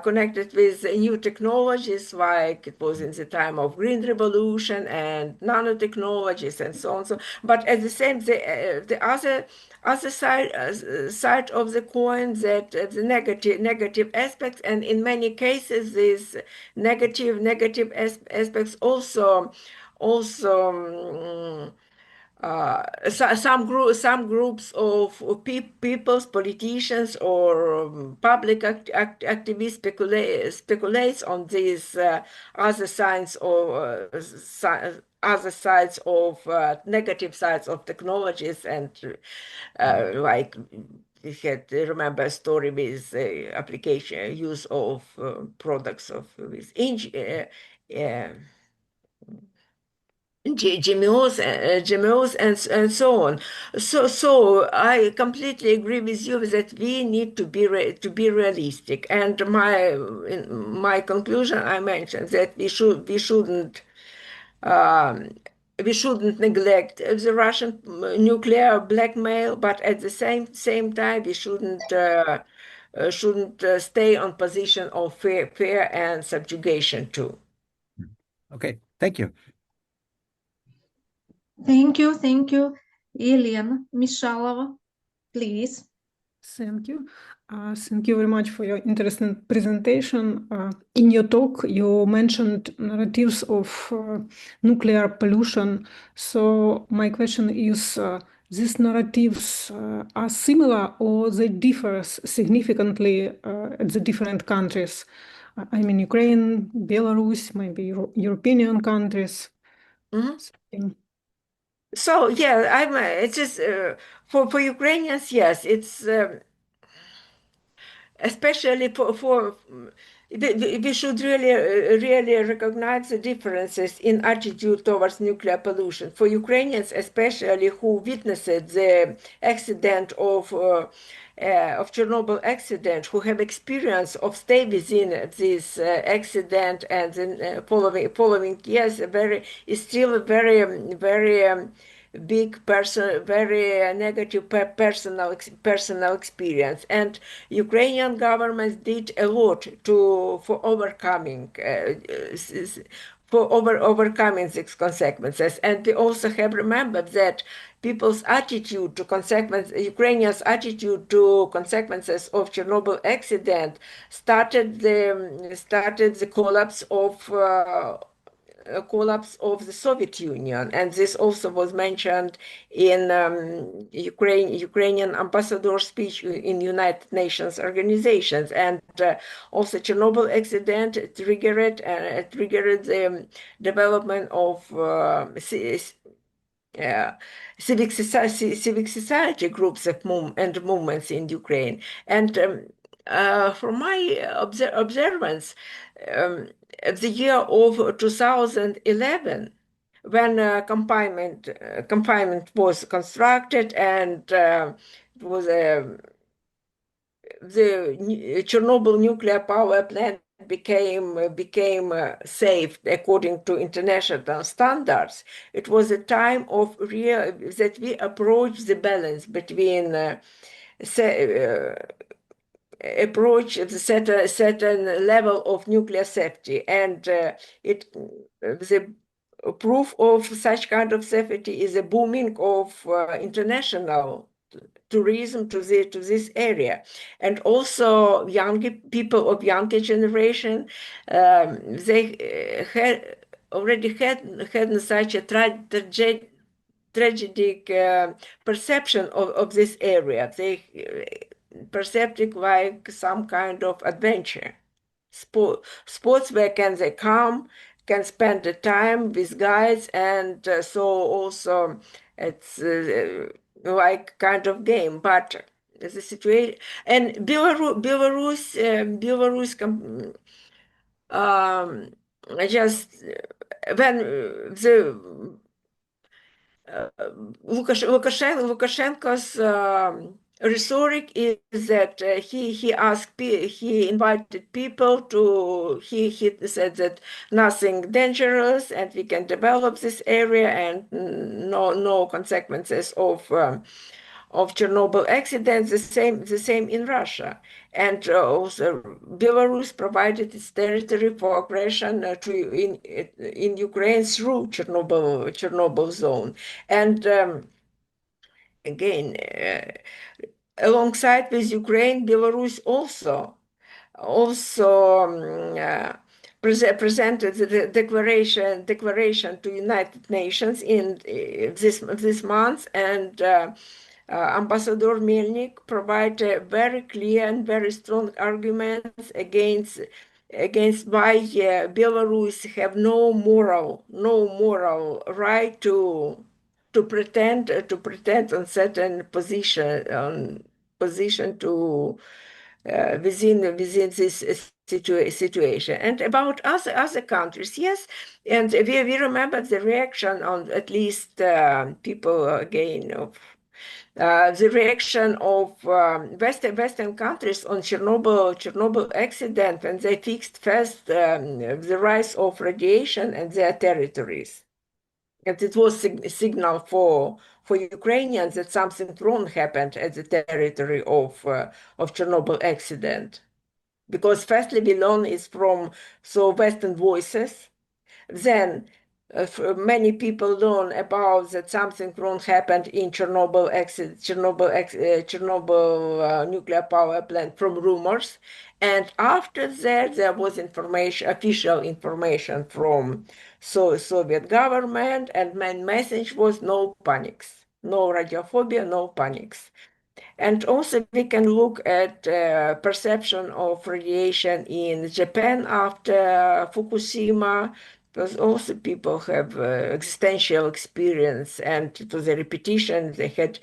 connected with new technologies, like it was in the time of Green Revolution and nanotechnologies and so on. So, but at the same, the other side of the coin, that the negative aspects, and in many cases these negative aspects also some groups of peoples, politicians, or public activists speculates on these other sides or other sides of negative sides of technologies, and like we had remember a story with application use of products of with GMOs and so on. So I completely agree with you that we need to be realistic. And my conclusion, I mentioned that we shouldn't neglect the Russian nuclear blackmail, but at the same time we shouldn't stay on position of fear and subjugation too. Okay, thank you. Thank you. Elena Mishalova, please. Thank you. Thank you very much for your interesting presentation. In your talk, you mentioned narratives of nuclear pollution. So my question is, these narratives are similar or they differ significantly at the different countries? I mean, Ukraine, Belarus, maybe European countries. So yeah, it's just for Ukrainians, yes, it's especially for we should really recognize the differences in attitude towards nuclear pollution. For Ukrainians, especially who witnessed the accident of Chernobyl accident, who have experience of stay within this accident, and then following years, is still a very big very negative personal experience. And Ukrainian government did a lot for overcoming these consequences. And we also have remembered that people's attitude to consequences, Ukrainians' attitude to consequences of Chernobyl accident started the collapse of the Soviet Union, and this also was mentioned in Ukrainian ambassador speech in United Nations organizations. And also Chernobyl accident triggered the development of civic society groups and movements in Ukraine. And from my observance, the year of 2011, when confinement was constructed, and it was the Chernobyl nuclear power plant became safe according to international standards. It was a time of that we approached the balance between approach at a certain level of nuclear safety, and the proof of such kind of safety is a booming of international tourism to this area, and also younger people of younger generation, they already had such a tragic perception of this area. They perceived it like some kind of adventure. Sports where they come, can spend the time with guides, and so also it's like kind of game. But the situation and Belarus just when the Lukashenko's rhetoric is that he invited people to, he said that nothing dangerous and we can develop this area, and no consequences of Chernobyl accident. The same in Russia, and also Belarus provided its territory for aggression in Ukraine through Chernobyl zone, and again, alongside with Ukraine, Belarus also presented the declaration to United Nations in this month, and Ambassador Melnik provided very clear and very strong arguments against why Belarus have no moral right to pretend on certain position to within this situation. And about other countries, yes, and we remember the reaction on at least people again of the reaction of Western countries on Chernobyl accident, when they fixed first the rise of radiation and their territories. And it was a signal for Ukrainians that something wrong happened at the territory of Chernobyl accident. Because firstly, we learn is from Western voices. Then many people learn about that something wrong happened in Chernobyl nuclear power plant from rumors. And after that, there was official information from Soviet government, and my message was no panics, no radiophobia, no panics. And also we can look at perception of radiation in Japan after Fukushima, because also people have existential experience, and to the repetition they had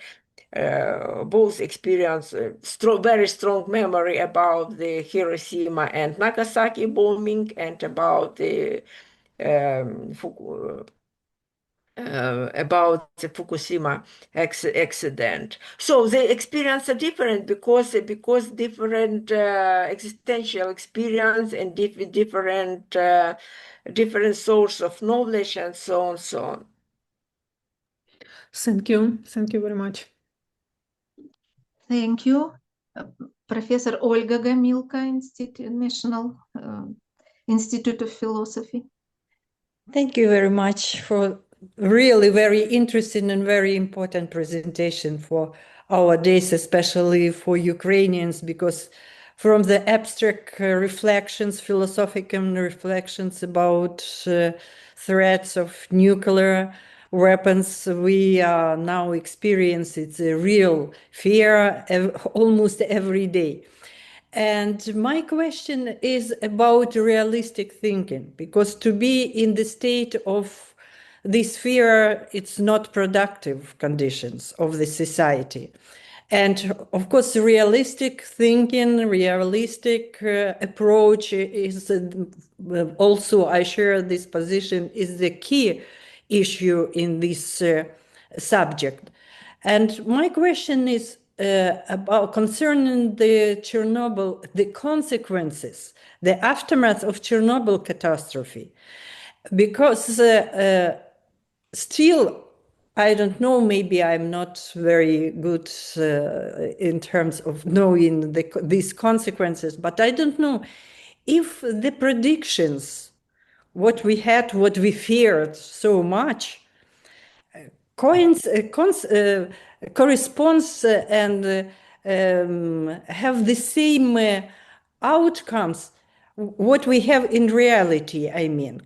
both experience very strong memory about the Hiroshima and Nagasaki bombing, and about the Fukushima accident. So the experience are different because different existential experience and different source of knowledge and so on, so on. Thank you very much. Thank you. Professor Olga Gamilka, National Institute of Philosophy. Thank you very much for really very interesting and very important presentation for our days, especially for Ukrainians, because from the abstract reflections, philosophical reflections about threats of nuclear weapons, we are now experience it's a real fear almost every day. And my question is about realistic thinking, because to be in the state of this fear, it's not productive conditions of the society. And of course, realistic thinking, realistic approach is also, I share this position, is the key issue in this subject. And my question is, about concerning the Chernobyl, the consequences, the aftermath of Chernobyl catastrophe, because still, I don't know, maybe I'm not very good in terms of knowing these consequences, but I don't know if the predictions, what we had, what we feared so much, corresponds and have the same outcomes what we have in reality, I mean.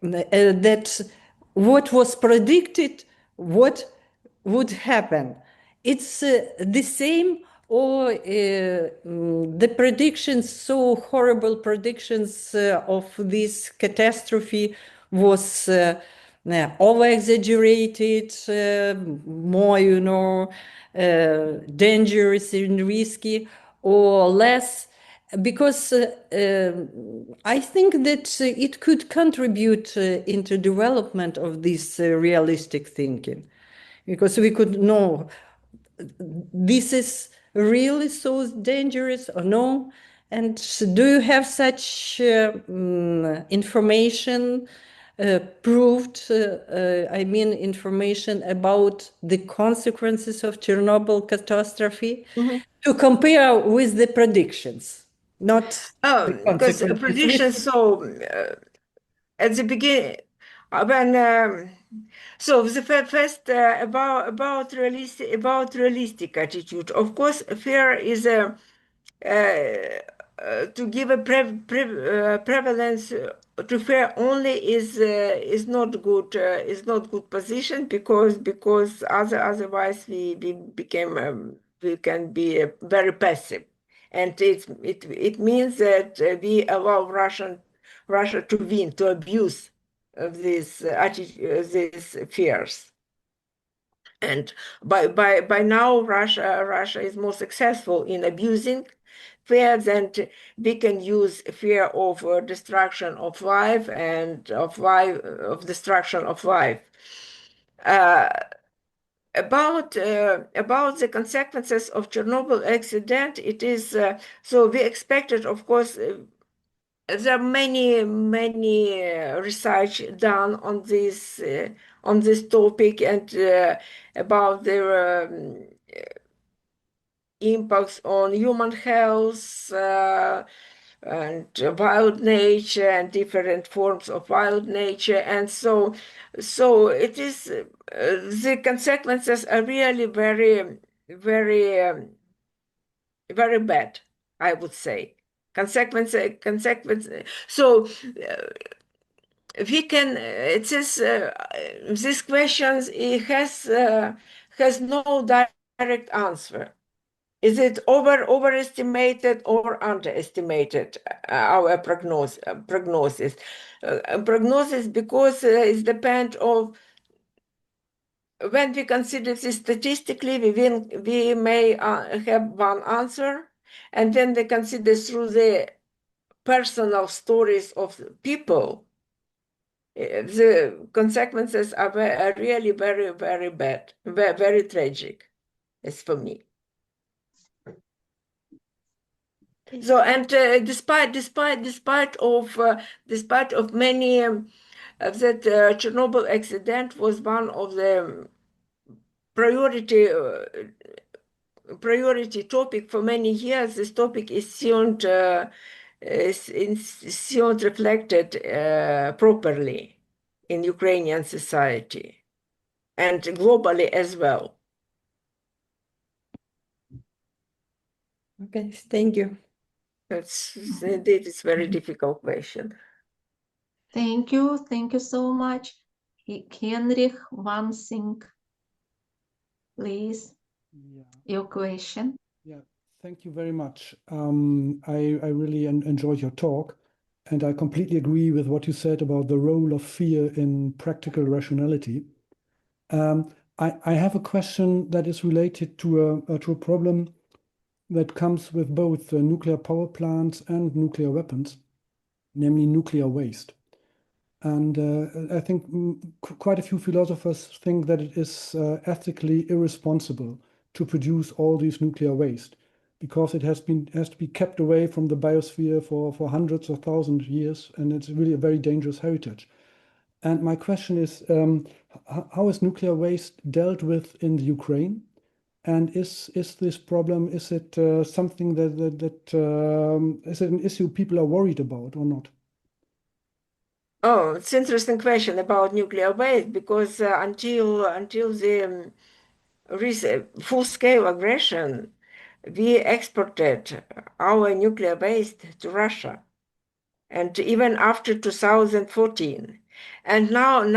That what was predicted, what would happen. It's the same, or the predictions, so horrible predictions of this catastrophe was over-exaggerated, more, dangerous and risky, or less, because I think that it could contribute into development of this realistic thinking, because we could know this is really so dangerous or no. And do you have such information proved, I mean, information about the consequences of Chernobyl catastrophe to compare with the predictions? Not because predictions. So at the beginning, when so the first about realistic attitude. Of course, fear is a to give a prevalence to fear only is not good position, because otherwise we became we can be very passive, and it means that we allow Russia to win, to abuse of these these fears. And by now Russia is more successful in abusing fears, and we can use fear of destruction of life and of destruction of life. About the consequences of Chernobyl accident, it is so we expected, of course. There are many research done on this topic, and about their impacts on human health and wild nature and different forms of wild nature, and so it is the consequences are really very very bad, I would say. Consequence. So we can. It is these questions. It has no direct answer. Is it overestimated or underestimated our prognosis? Prognosis, because it depends on when we consider this statistically, we may have one answer, and then they consider through the personal stories of people. The consequences are really very bad, very tragic, as for me. So, and despite of many that Chernobyl accident was one of the priority topic for many years, this topic is soon reflected properly in Ukrainian society and globally as well. Okay, thank you. Indeed, it's a very difficult question. Thank you so much. Henrik, one thing, please. Yeah. Your question. Yeah, thank you very much. I really enjoyed your talk, and I completely agree with what you said about the role of fear in practical rationality. I have a question that is related to a problem that comes with both nuclear power plants and nuclear weapons, namely nuclear waste. And I think quite a few philosophers think that it is ethically irresponsible to produce all these nuclear waste, because it has to be kept away from the biosphere for hundreds of thousands of years, and it's really a very dangerous heritage. And my question is, how is nuclear waste dealt with in the Ukraine? And is this problem, is it something is it an issue people are worried about or not? Oh, it's an interesting question about nuclear waste, because until the full-scale aggression, we exported our nuclear waste to Russia, and even after 2014. And then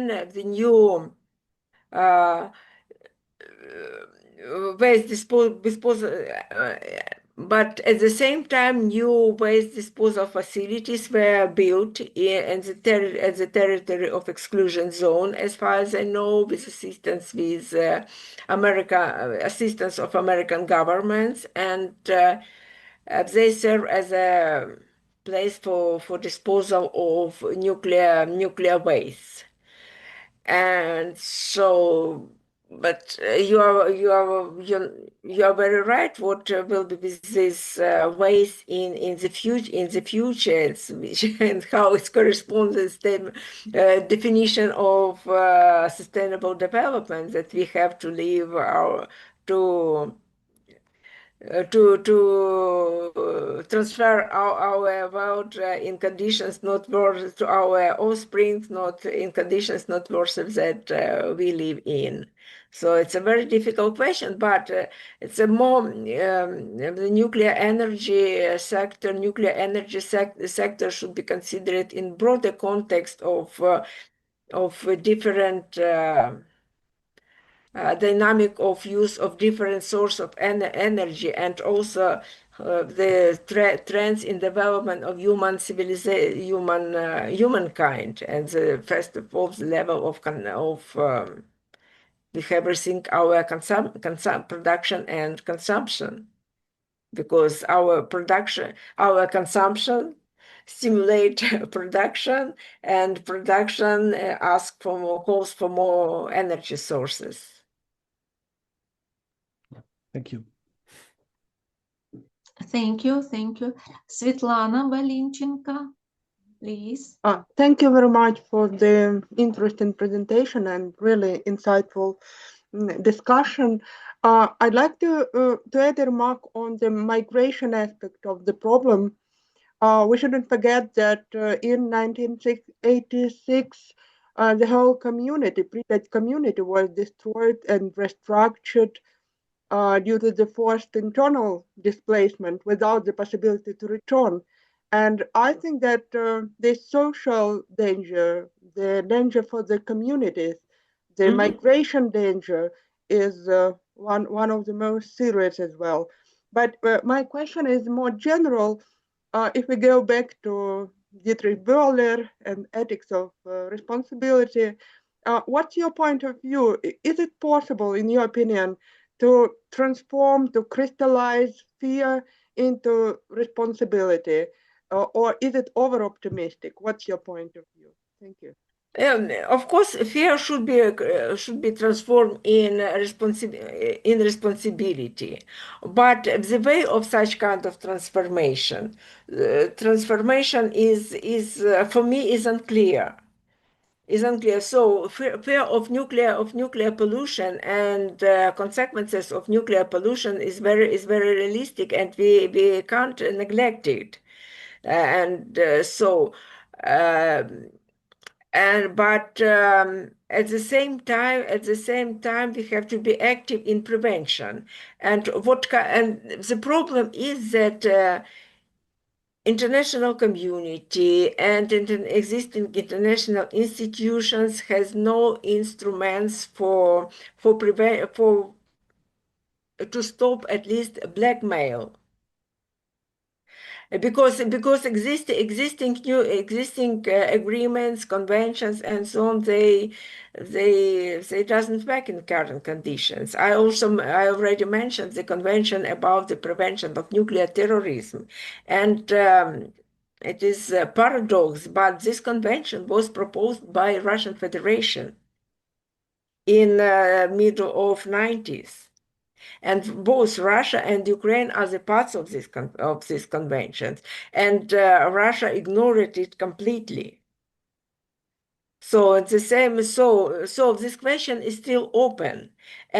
the new waste disposal, but at the same time, new waste disposal facilities were built at the territory of exclusion zone, as far as I know, with assistance of American governments, and they serve as a place for disposal of nuclear waste. And so, but you are very right. What will be with this waste in the future, and how it corresponds with the definition of sustainable development, that we have to live to transfer our world in conditions not worth to our offspring, not in conditions not worth that we live in. So it's a very difficult question, but it's a more the nuclear energy sector should be considered in broader context of different dynamic of use of different source of energy, and also the trends in development of humankind, and first of all the level of we have rethink our production and consumption, because our consumption stimulate production, and production calls for more energy sources. Thank you. Thank you. Svetlana Valinchenko, please. Thank you very much for the interesting presentation and really insightful discussion. I'd like to add a remark on the migration aspect of the problem. We shouldn't forget that in 1986, the whole community, Pripyat community, was destroyed and restructured due to the forced internal displacement without the possibility to return. And I think that the social danger, the danger for the communities, the migration danger is one of the most serious as well. But my question is more general. If we go back to Dietrich Böhler and ethics of responsibility, what's your point of view? Is it possible, in your opinion, to transform, to crystallize fear into responsibility, or is it over-optimistic? What's your point of view? Thank you. Of course, fear should be transformed in responsibility, but the way of such kind of transformation is for me is unclear. So fear of nuclear pollution and consequences of nuclear pollution is very realistic, and we can't neglect it. But at the same time, we have to be active in prevention. And the problem is that international community and existing international institutions has no instruments to stop at least blackmail. Because existing agreements, conventions, and so on, they doesn't work in current conditions. I already mentioned the convention about the prevention of nuclear terrorism, and it is a paradox, but this convention was proposed by Russian Federation in middle of 90s. And both Russia and Ukraine are the parts of these conventions, and Russia ignored it completely. So it's the same. So this question is still open,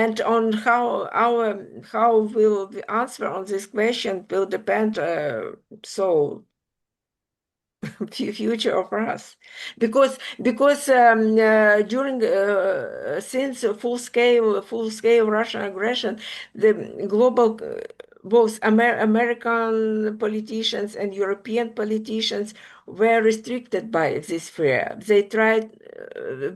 and on how will the answer on this question will depend. Future of us, because during since full scale Russian aggression, the global both American politicians and European politicians were restricted by this fear. They tried.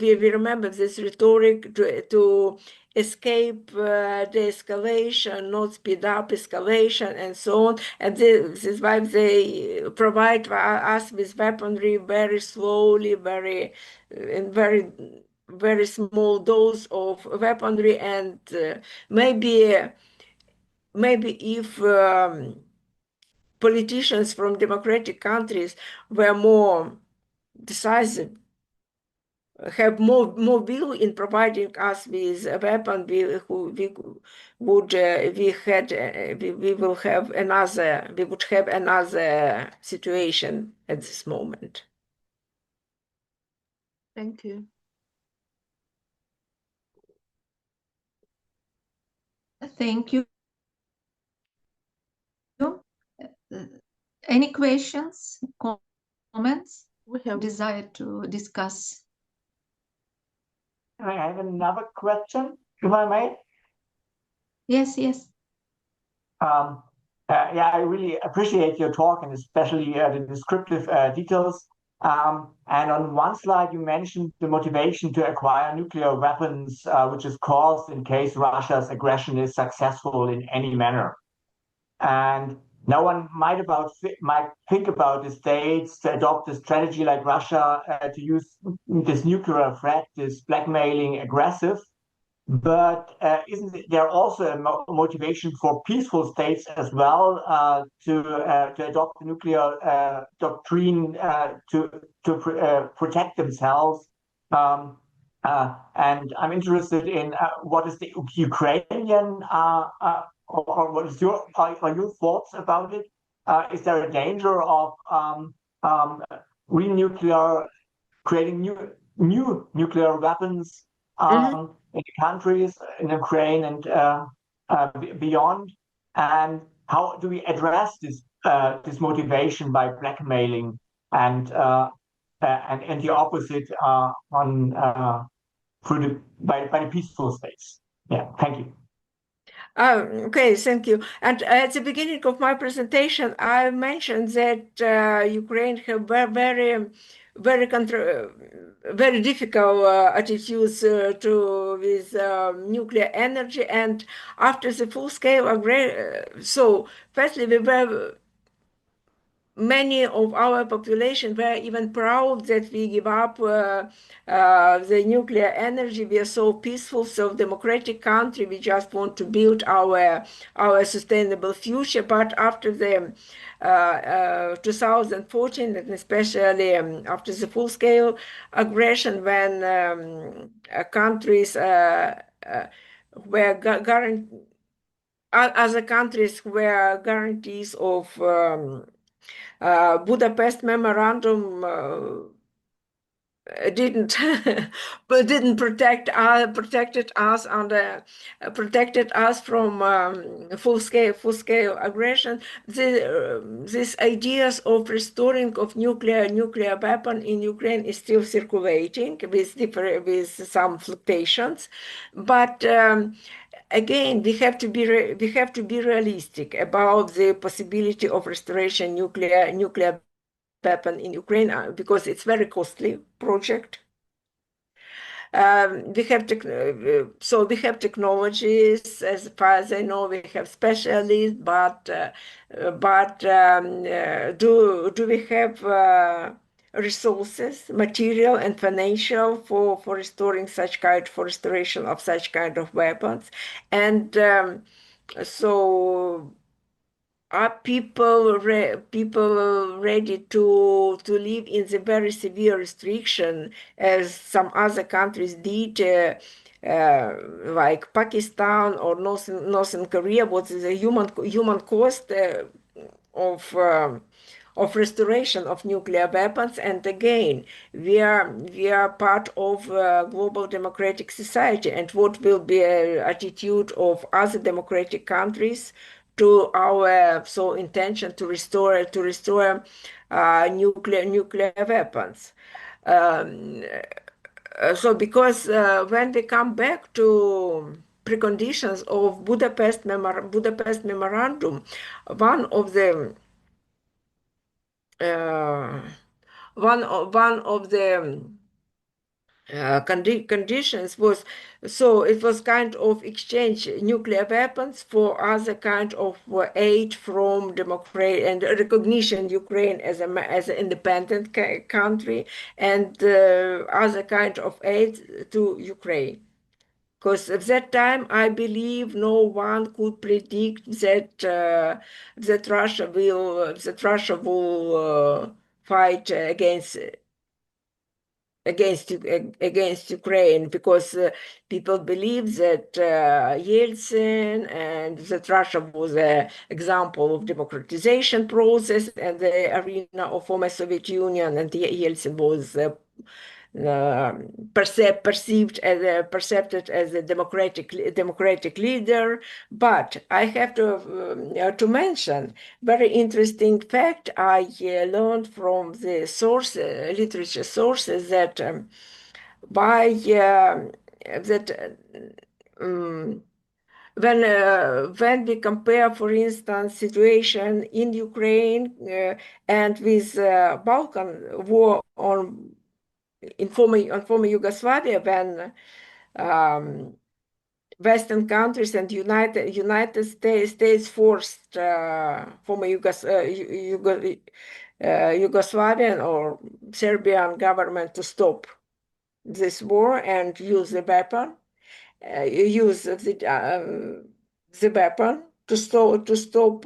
We remember this rhetoric to escape the escalation, not speed up escalation, and so on. And this is why they provide us with weaponry very slowly, in very small dose of weaponry, and maybe if politicians from democratic countries were more decisive, have more will in providing us with a weapon, we would have another situation at this moment. Thank you. Thank you. Any questions, comments, We have desire to discuss? I have another question, if I may. Yes. Yeah, I really appreciate your talk, and especially the descriptive details. And on one slide, you mentioned the motivation to acquire nuclear weapons, which is caused in case Russia's aggression is successful in any manner. And no one might think about the states to adopt a strategy like Russia to use this nuclear threat, this blackmailing, aggressive. But isn't there also a motivation for peaceful states as well to adopt the nuclear doctrine to protect themselves? And I'm interested in what is the Ukrainian or what is your thoughts about it? Is there a danger of creating new nuclear weapons in the countries in Ukraine and beyond? And how do we address this motivation by blackmailing and the opposite by the peaceful states? Yeah, thank you. Okay, thank you. And at the beginning of my presentation, I mentioned that Ukraine have very difficult attitudes with nuclear energy. And after the full-scale aggression, so firstly, many of our population were even proud that we give up the nuclear energy. We are so peaceful, so democratic country. We just want to build our sustainable future. But after the 2014, and especially after the full-scale aggression, when countries were other countries were guarantees of Budapest Memorandum didn't protected us from full scale aggression. These ideas of restoring of nuclear weapon in Ukraine is still circulating with some fluctuations, but again, we have to be realistic about the possibility of restoration nuclear weapon in Ukraine because it's very costly project. We have technologies. As far as I know, we have specialists, but do we have resources, material and financial for restoration of such kind of weapons? And so are people ready to live in the very severe restriction as some other countries did, like Pakistan or Northern Korea? What is the human cost of restoration of nuclear weapons? And again, we are part of a global democratic society, and what will be an attitude of other democratic countries to our intention to restore nuclear weapons? So because when we come back to preconditions of Budapest Memorandum, one of the conditions was, so it was kind of exchange nuclear weapons for other kind of aid from democracy and recognition Ukraine as an independent country, and other kind of aid to Ukraine. Because at that time, I believe no one could predict that Russia will fight against Ukraine, because people believe that Yeltsin and that Russia was an example of democratization process and the arena of former Soviet Union, and Yeltsin was perceived as a democratic leader. But I have to mention very interesting fact I learned from the literature sources, that when we compare, for instance, situation in Ukraine and with Balkan war in former Yugoslavia, when Western countries and United States forced former Yugoslavian or Serbian government to stop this war and use the weapon, to stop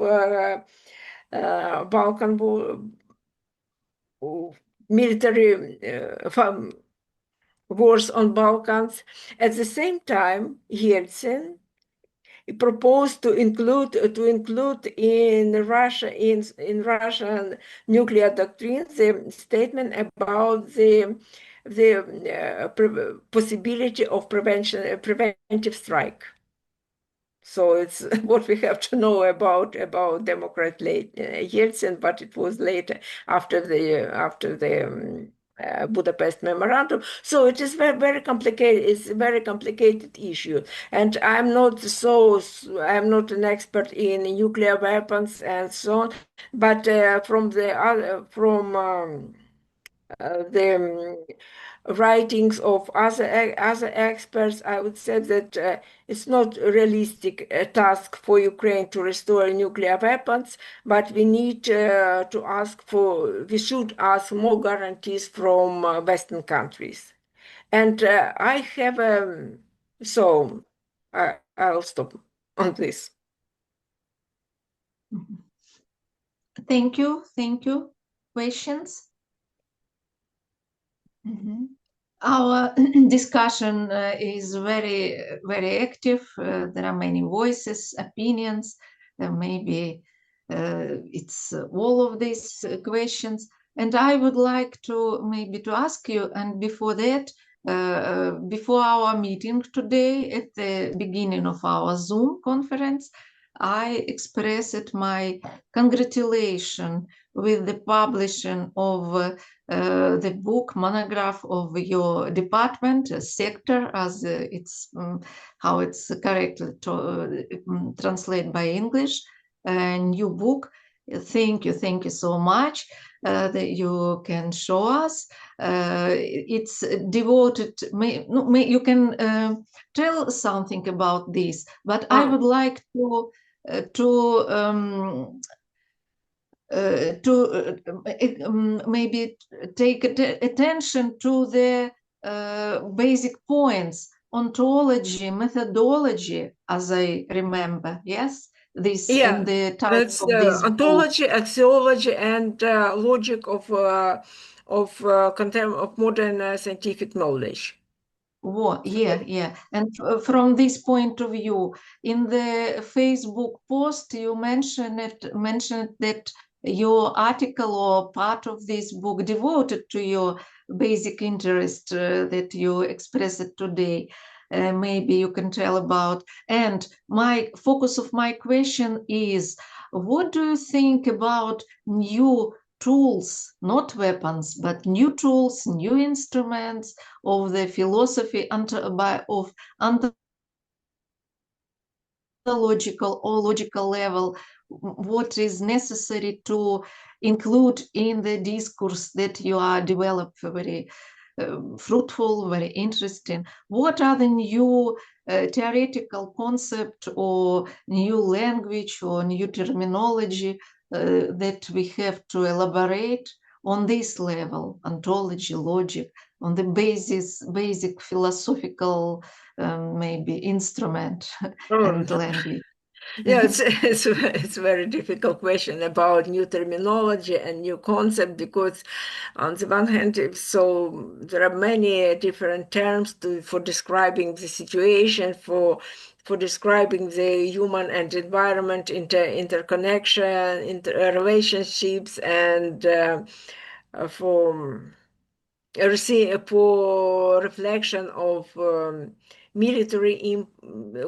Balkan military wars on Balkans. At the same time, Yeltsin proposed to include in Russian nuclear doctrine the statement about the possibility of preventive strike. So it's what we have to know about Democrat Yeltsin, but it was later after the Budapest Memorandum. So it is very complicated. It's a very complicated issue, and I'm not an expert in nuclear weapons and so on. But from the writings of other experts, I would say that it's not a realistic task for Ukraine to restore nuclear weapons, but we should ask more guarantees from Western countries. And I have I'll stop on this. Thank you. Questions? Our discussion is very, very active. There are many voices, opinions. Maybe it's all of these questions. And I would like to ask you, and before that, before our meeting today, at the beginning of our Zoom conference, I expressed my congratulation with the publishing of the book monograph of your department, sector, as it's how it's correctly translated by English, a new book. Thank you so much that you can show us. It's devoted. You can tell something about this, but I would like maybe take attention to the basic points, ontology, methodology, as I remember, yes, this Yeah, in the title that's of this book? ontology, axiology, and logic of modern scientific knowledge. Yeah. And from this point of view, in the Facebook post, you mentioned that your article or part of this book devoted to your basic interest that you expressed today. Maybe you can tell about. And my focus of my question is, what do you think about new tools, not weapons, but new tools, new instruments of the philosophy of ontological or logical level, what is necessary to include in the discourse that you are developed very fruitful, very interesting. What are the new theoretical concept or new language or new terminology that we have to elaborate on this level, ontology, logic, on the basic philosophical maybe instrument and language? Yeah, it's a very difficult question about new terminology and new concept, because on the one hand, there are many different terms for describing the situation, for describing the human and environment interconnection, relationships, and for reflection of military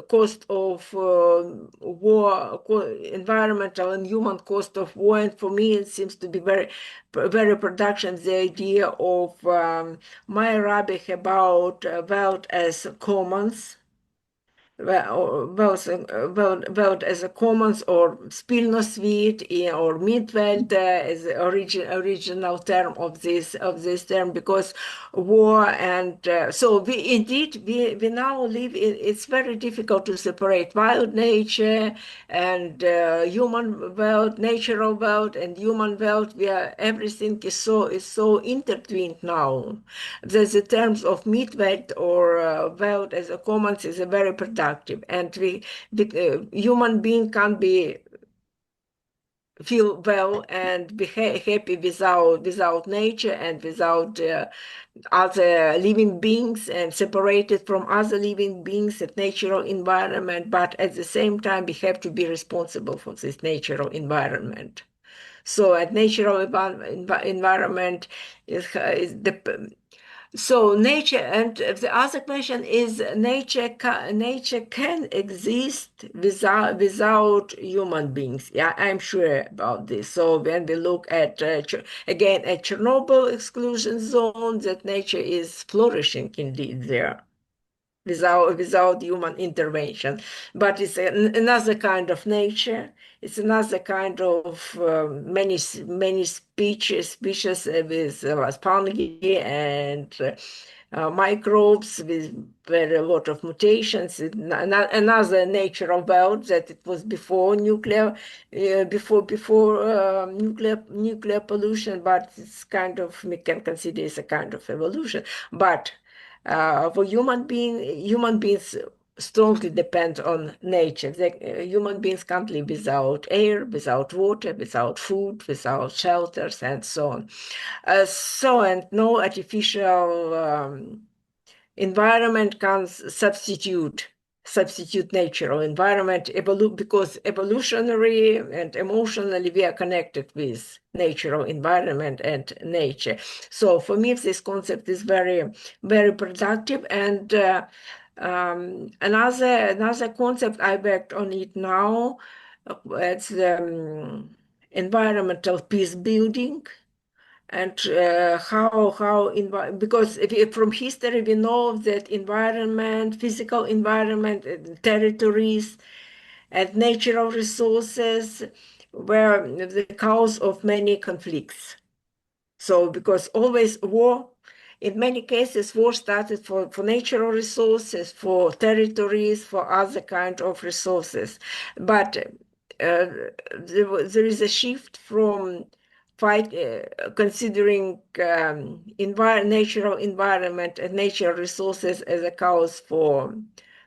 cost of war, environmental and human cost of war. And for me, it seems to be very production, the idea of Meyer Rabich about world as commons. World as a commons, or spilnosvit, or midwelt as the original term of this term, because war and so we now live in. It's very difficult to separate wild nature and human world, natural world and human world, where everything is so intertwined now. The terms of midwelt or world as a commons is a very productive, and human being can feel well and be happy without nature and without other living beings, and separated from other living beings and natural environment. But at the same time, we have to be responsible for this natural environment. So at natural environment is so nature, and the other question is, nature can exist without human beings. Yeah, I'm sure about this. So when we look at again at Chernobyl exclusion zone, that nature is flourishing indeed there, without human intervention. But it's another kind of nature. It's another kind of many species with fungi and microbes with very a lot of mutations. Another natural world that it was before nuclear nuclear pollution, but it's kind of, we can consider it's a kind of evolution. But for human beings strongly depend on nature. Human beings can't live without air, without water, without food, without shelters, and so on. And no artificial environment can substitute natural environment, because evolutionary and emotionally we are connected with natural environment and nature. So for me, this concept is very, very productive. And another concept I worked on it now, it's environmental peace building. And because from history we know that physical environment, territories, and natural resources were the cause of many conflicts. So because always war, in many cases, war started for natural resources, for territories, for other kind of resources. But there is a shift from considering natural environment and natural resources as a cause for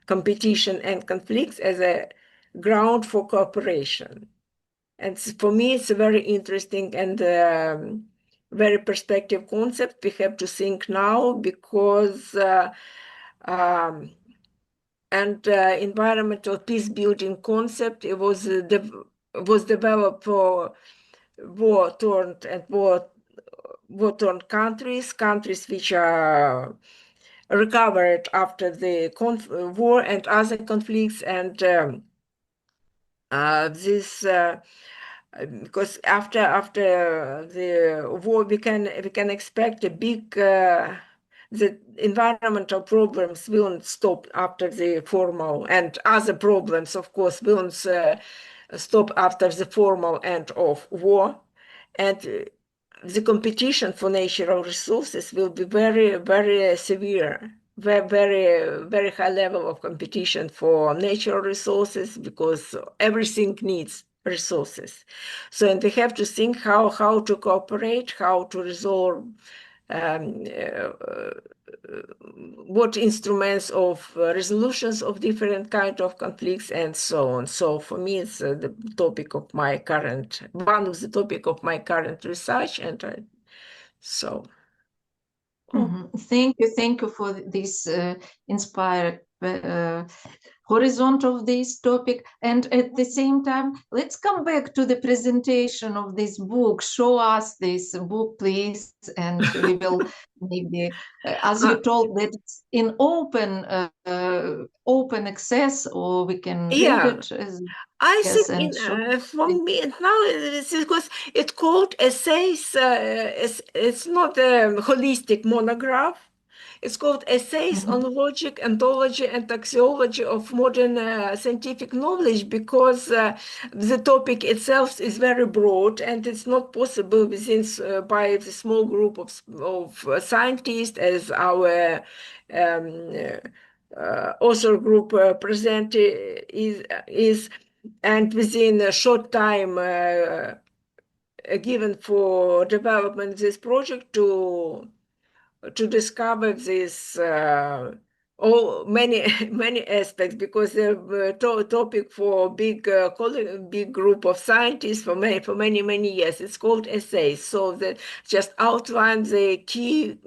competition and conflicts, as a ground for cooperation. And for me, it's a very interesting and very perspective concept we have to think now, because environmental peace building concept, it was developed for war-torn countries which are recovered after the war and other conflicts, and this because after the war we can expect a big the environmental problems won't stop after the formal, and other problems of course won't stop after the formal end of war, and the competition for natural resources will be very, very severe, very, very, very high level of competition for natural resources, because everything needs resources. So, and we have to think how to cooperate, how to resolve what instruments of resolutions of different kind of conflicts and so on. So for me, it's the topic of my current, one of the topic of my current research, and so. Thank you for this inspired horizon of this topic. And at the same time, let's come back to the presentation of this book. Show us this book, please, and we will maybe, as you told, that it's in open access, or we can read it. I Yes, think for me now it's because it's called essays. It's not a holistic monograph. It's called Essays on Logic, Ontology, and Axiology of Modern Scientific Knowledge, because the topic itself is very broad, and it's not possible within by the small group of scientists, as our author group presented is, and within a short time given for development of this project to discover this many aspects, because the topic for big group of scientists for many years. It's called essays. So that just outline the key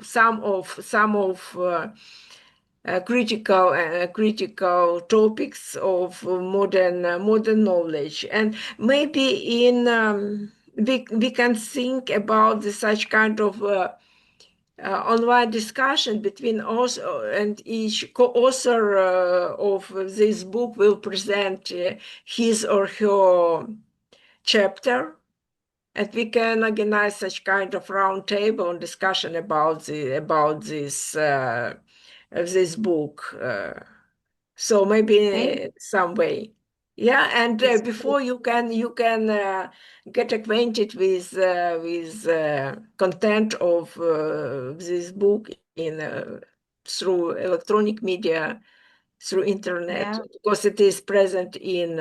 some of critical topics of modern knowledge, and maybe in we can think about such kind of online discussion between us, and each co-author of this book will present his or her chapter, and we can organize such kind of round table and discussion about this book. So maybe some way. Yeah, and before you can get acquainted with content of this book in through electronic media, through internet, because it is present in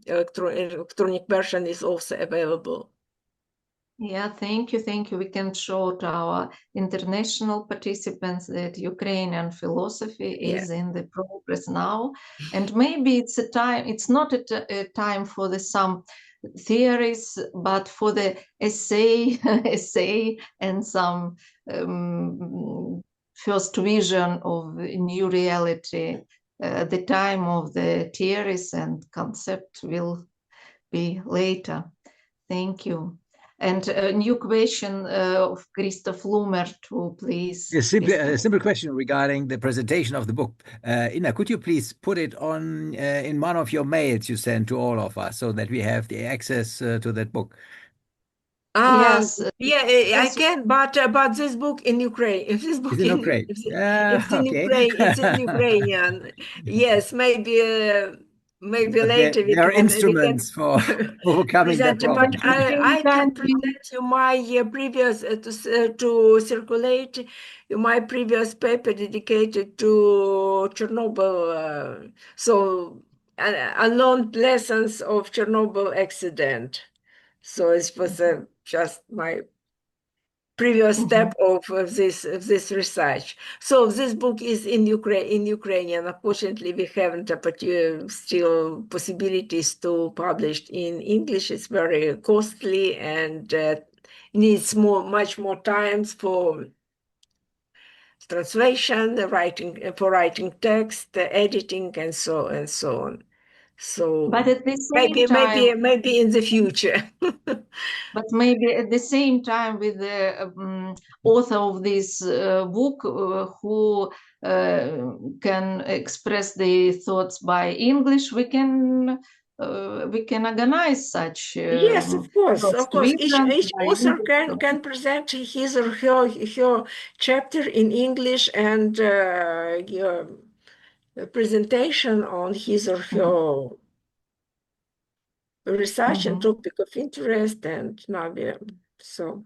electronic version is also available. Yeah, thank you. We can show to our international participants that Ukrainian philosophy is in the progress now, and maybe it's a time. It's not a time for some theories, but for the essay and some first vision of new reality. The time of the theories and concept will be later. Thank you. And a new question of Christoph Lumer, too, please. A simple question regarding the presentation of the book. Inna, could you please put it on in one of your mails you send to all of us, so that we have the access to that book? Yes. I can, but this book in Ukraine, if this book in Ukraine, it's in Ukrainian. Yes, maybe later there are instruments for overcoming that problem. But I can present you my previous to circulate my previous paper dedicated to Chernobyl. So unlearned lessons of Chernobyl accident. So it was just my previous step of this research. So this book is in Ukrainian. Unfortunately, we haven't still possibilities to publish in English. It's very costly and needs much more times for translation, writing text, editing, and so on. So, but at the same time, maybe in the future. But maybe at the same time, with the author of this book, who can express the thoughts by English, we can organize such. Yes, of course. Each author English. can present his or her chapter in English and a presentation on his or her research and topic of interest, and so.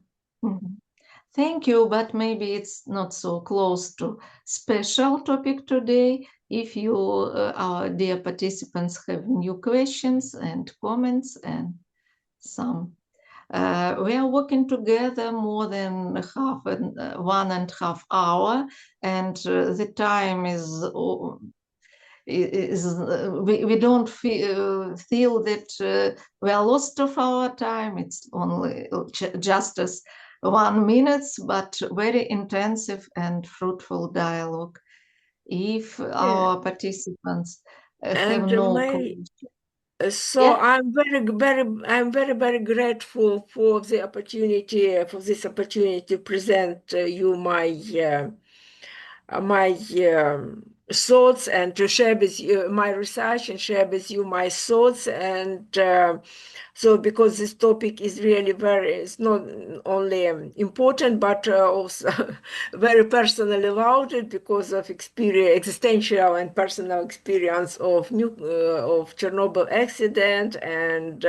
Thank you, but maybe it's not so close to special topic today. If you, our dear participants, have new questions and comments and some. We are working together more than 1.5 hours, and the time is we don't feel that we are lost of our time. It's only just as 1 minute, but very intensive and fruitful dialogue. If our participants have no questions. So yeah. I'm very grateful for the opportunity, to present you my thoughts and to share with you my research and share with you my thoughts. And so because this topic is really it's not only important, but also very personally loaded because of existential and personal experience of Chernobyl accident. And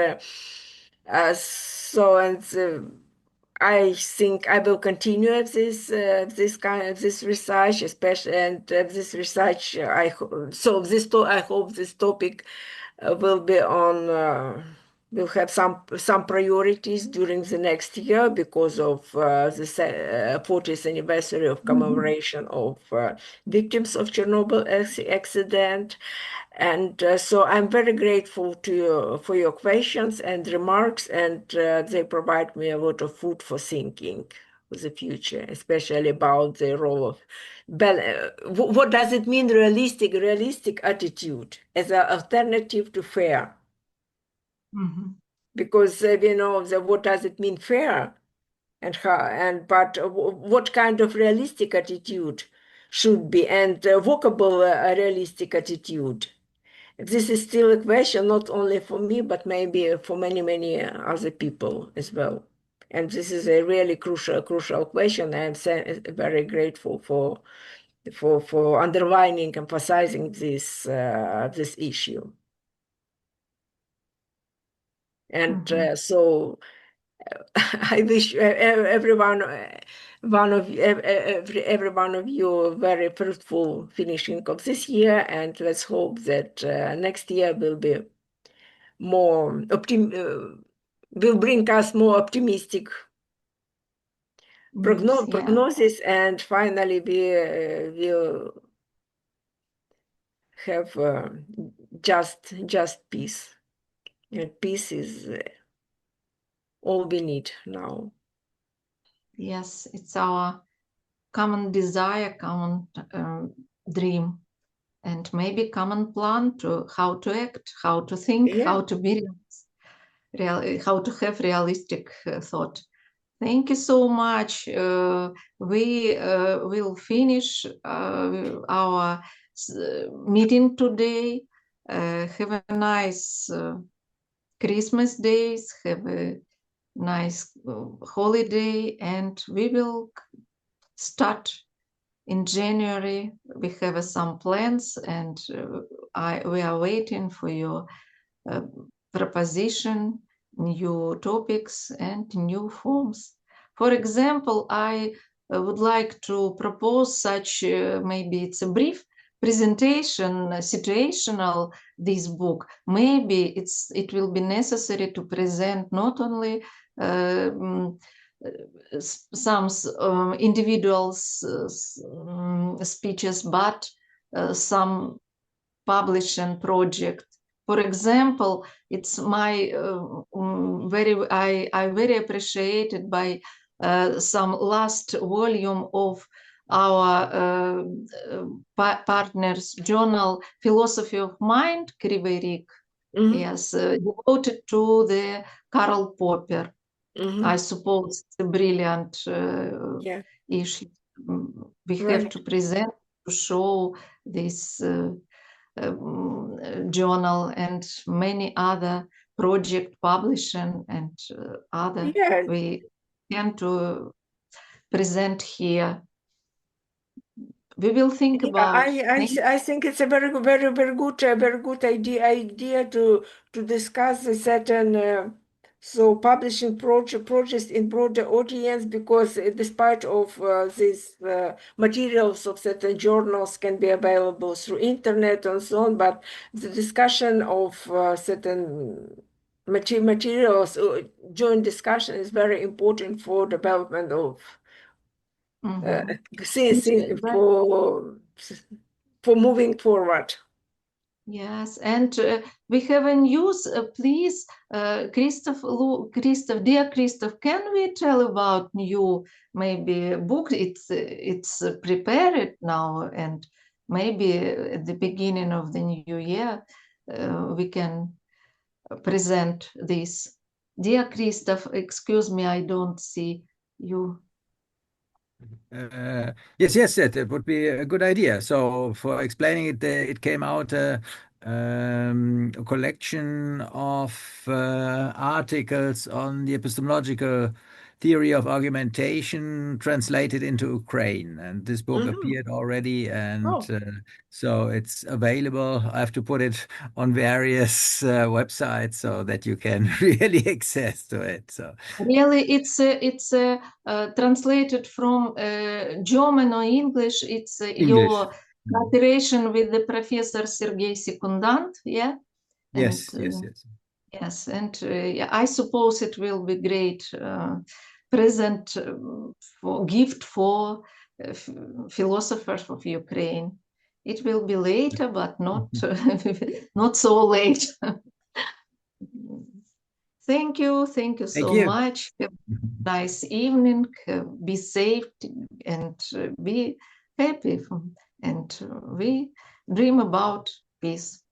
I think I will continue this research, especially, and this research. I hope this topic will be on. Will have some priorities during the next year because of the 40th anniversary of commemoration of victims of Chernobyl accident. And so I'm very grateful to you for your questions and remarks, and they provide me a lot of food for thinking for the future, especially about the role of what does it mean, realistic attitude as an alternative to fair? Because we know what does it mean fair, and how, but what kind of realistic attitude should be, and workable realistic attitude. This is still a question, not only for me, but maybe for many other people as well. And this is a really crucial question. I'm very grateful for underlining, emphasizing this issue. And so I wish every one of you a very fruitful finishing of this year, and let's hope that next year will be more will bring us more optimistic prognosis, and finally we will have just peace. And peace is all we need now. Yes, it's our common desire, common dream, and maybe common plan to how to act, how to think, how to be how to have realistic thought. Thank you so much. We will finish our meeting today. Have a nice Christmas days. Have a nice holiday, and we will start in January. We have some plans, and we are waiting for your proposition, new topics, and new forms. For example, I would like to propose such, maybe it's a brief presentation, situational, this book. Maybe it will be necessary to present not only some individuals' speeches, but some publishing project. For example, it's my I very appreciated by some last volume of our partners journal Philosophy of Mind, Kriverik, yes, devoted to the Karl Popper. I suppose it's a brilliant issue. We have to present, to show this journal and many other project publishing and other we can to present here. We will think about. I think it's a very good idea to discuss a certain so publishing projects in broader audience, because despite of these materials of certain journals can be available through internet and so on, but the discussion of certain materials, joint discussion is very important for development of for moving forward. Yes, and we have a news. Please, Christoph, dear Christoph, can we tell about new maybe book? It's prepared now, and maybe at the beginning of the new year we can present this. Dear Christoph, excuse me, I don't see you. Yes, that would be a good idea. So for explaining it, it came out a collection of articles on the epistemological theory of argumentation translated into Ukraine. And this book appeared already, and so it's available. I have to put it on various websites so that you can really access to it. So really, it's translated from German or English. It's your cooperation with the Professor Sergei Sekundant, yeah? Yes. Yes, and I suppose it will be great present for gift for philosophers of Ukraine. It will be later, but not not so late. Thank you so much. Have a nice evening. Be safe and be happy. And we dream about peace.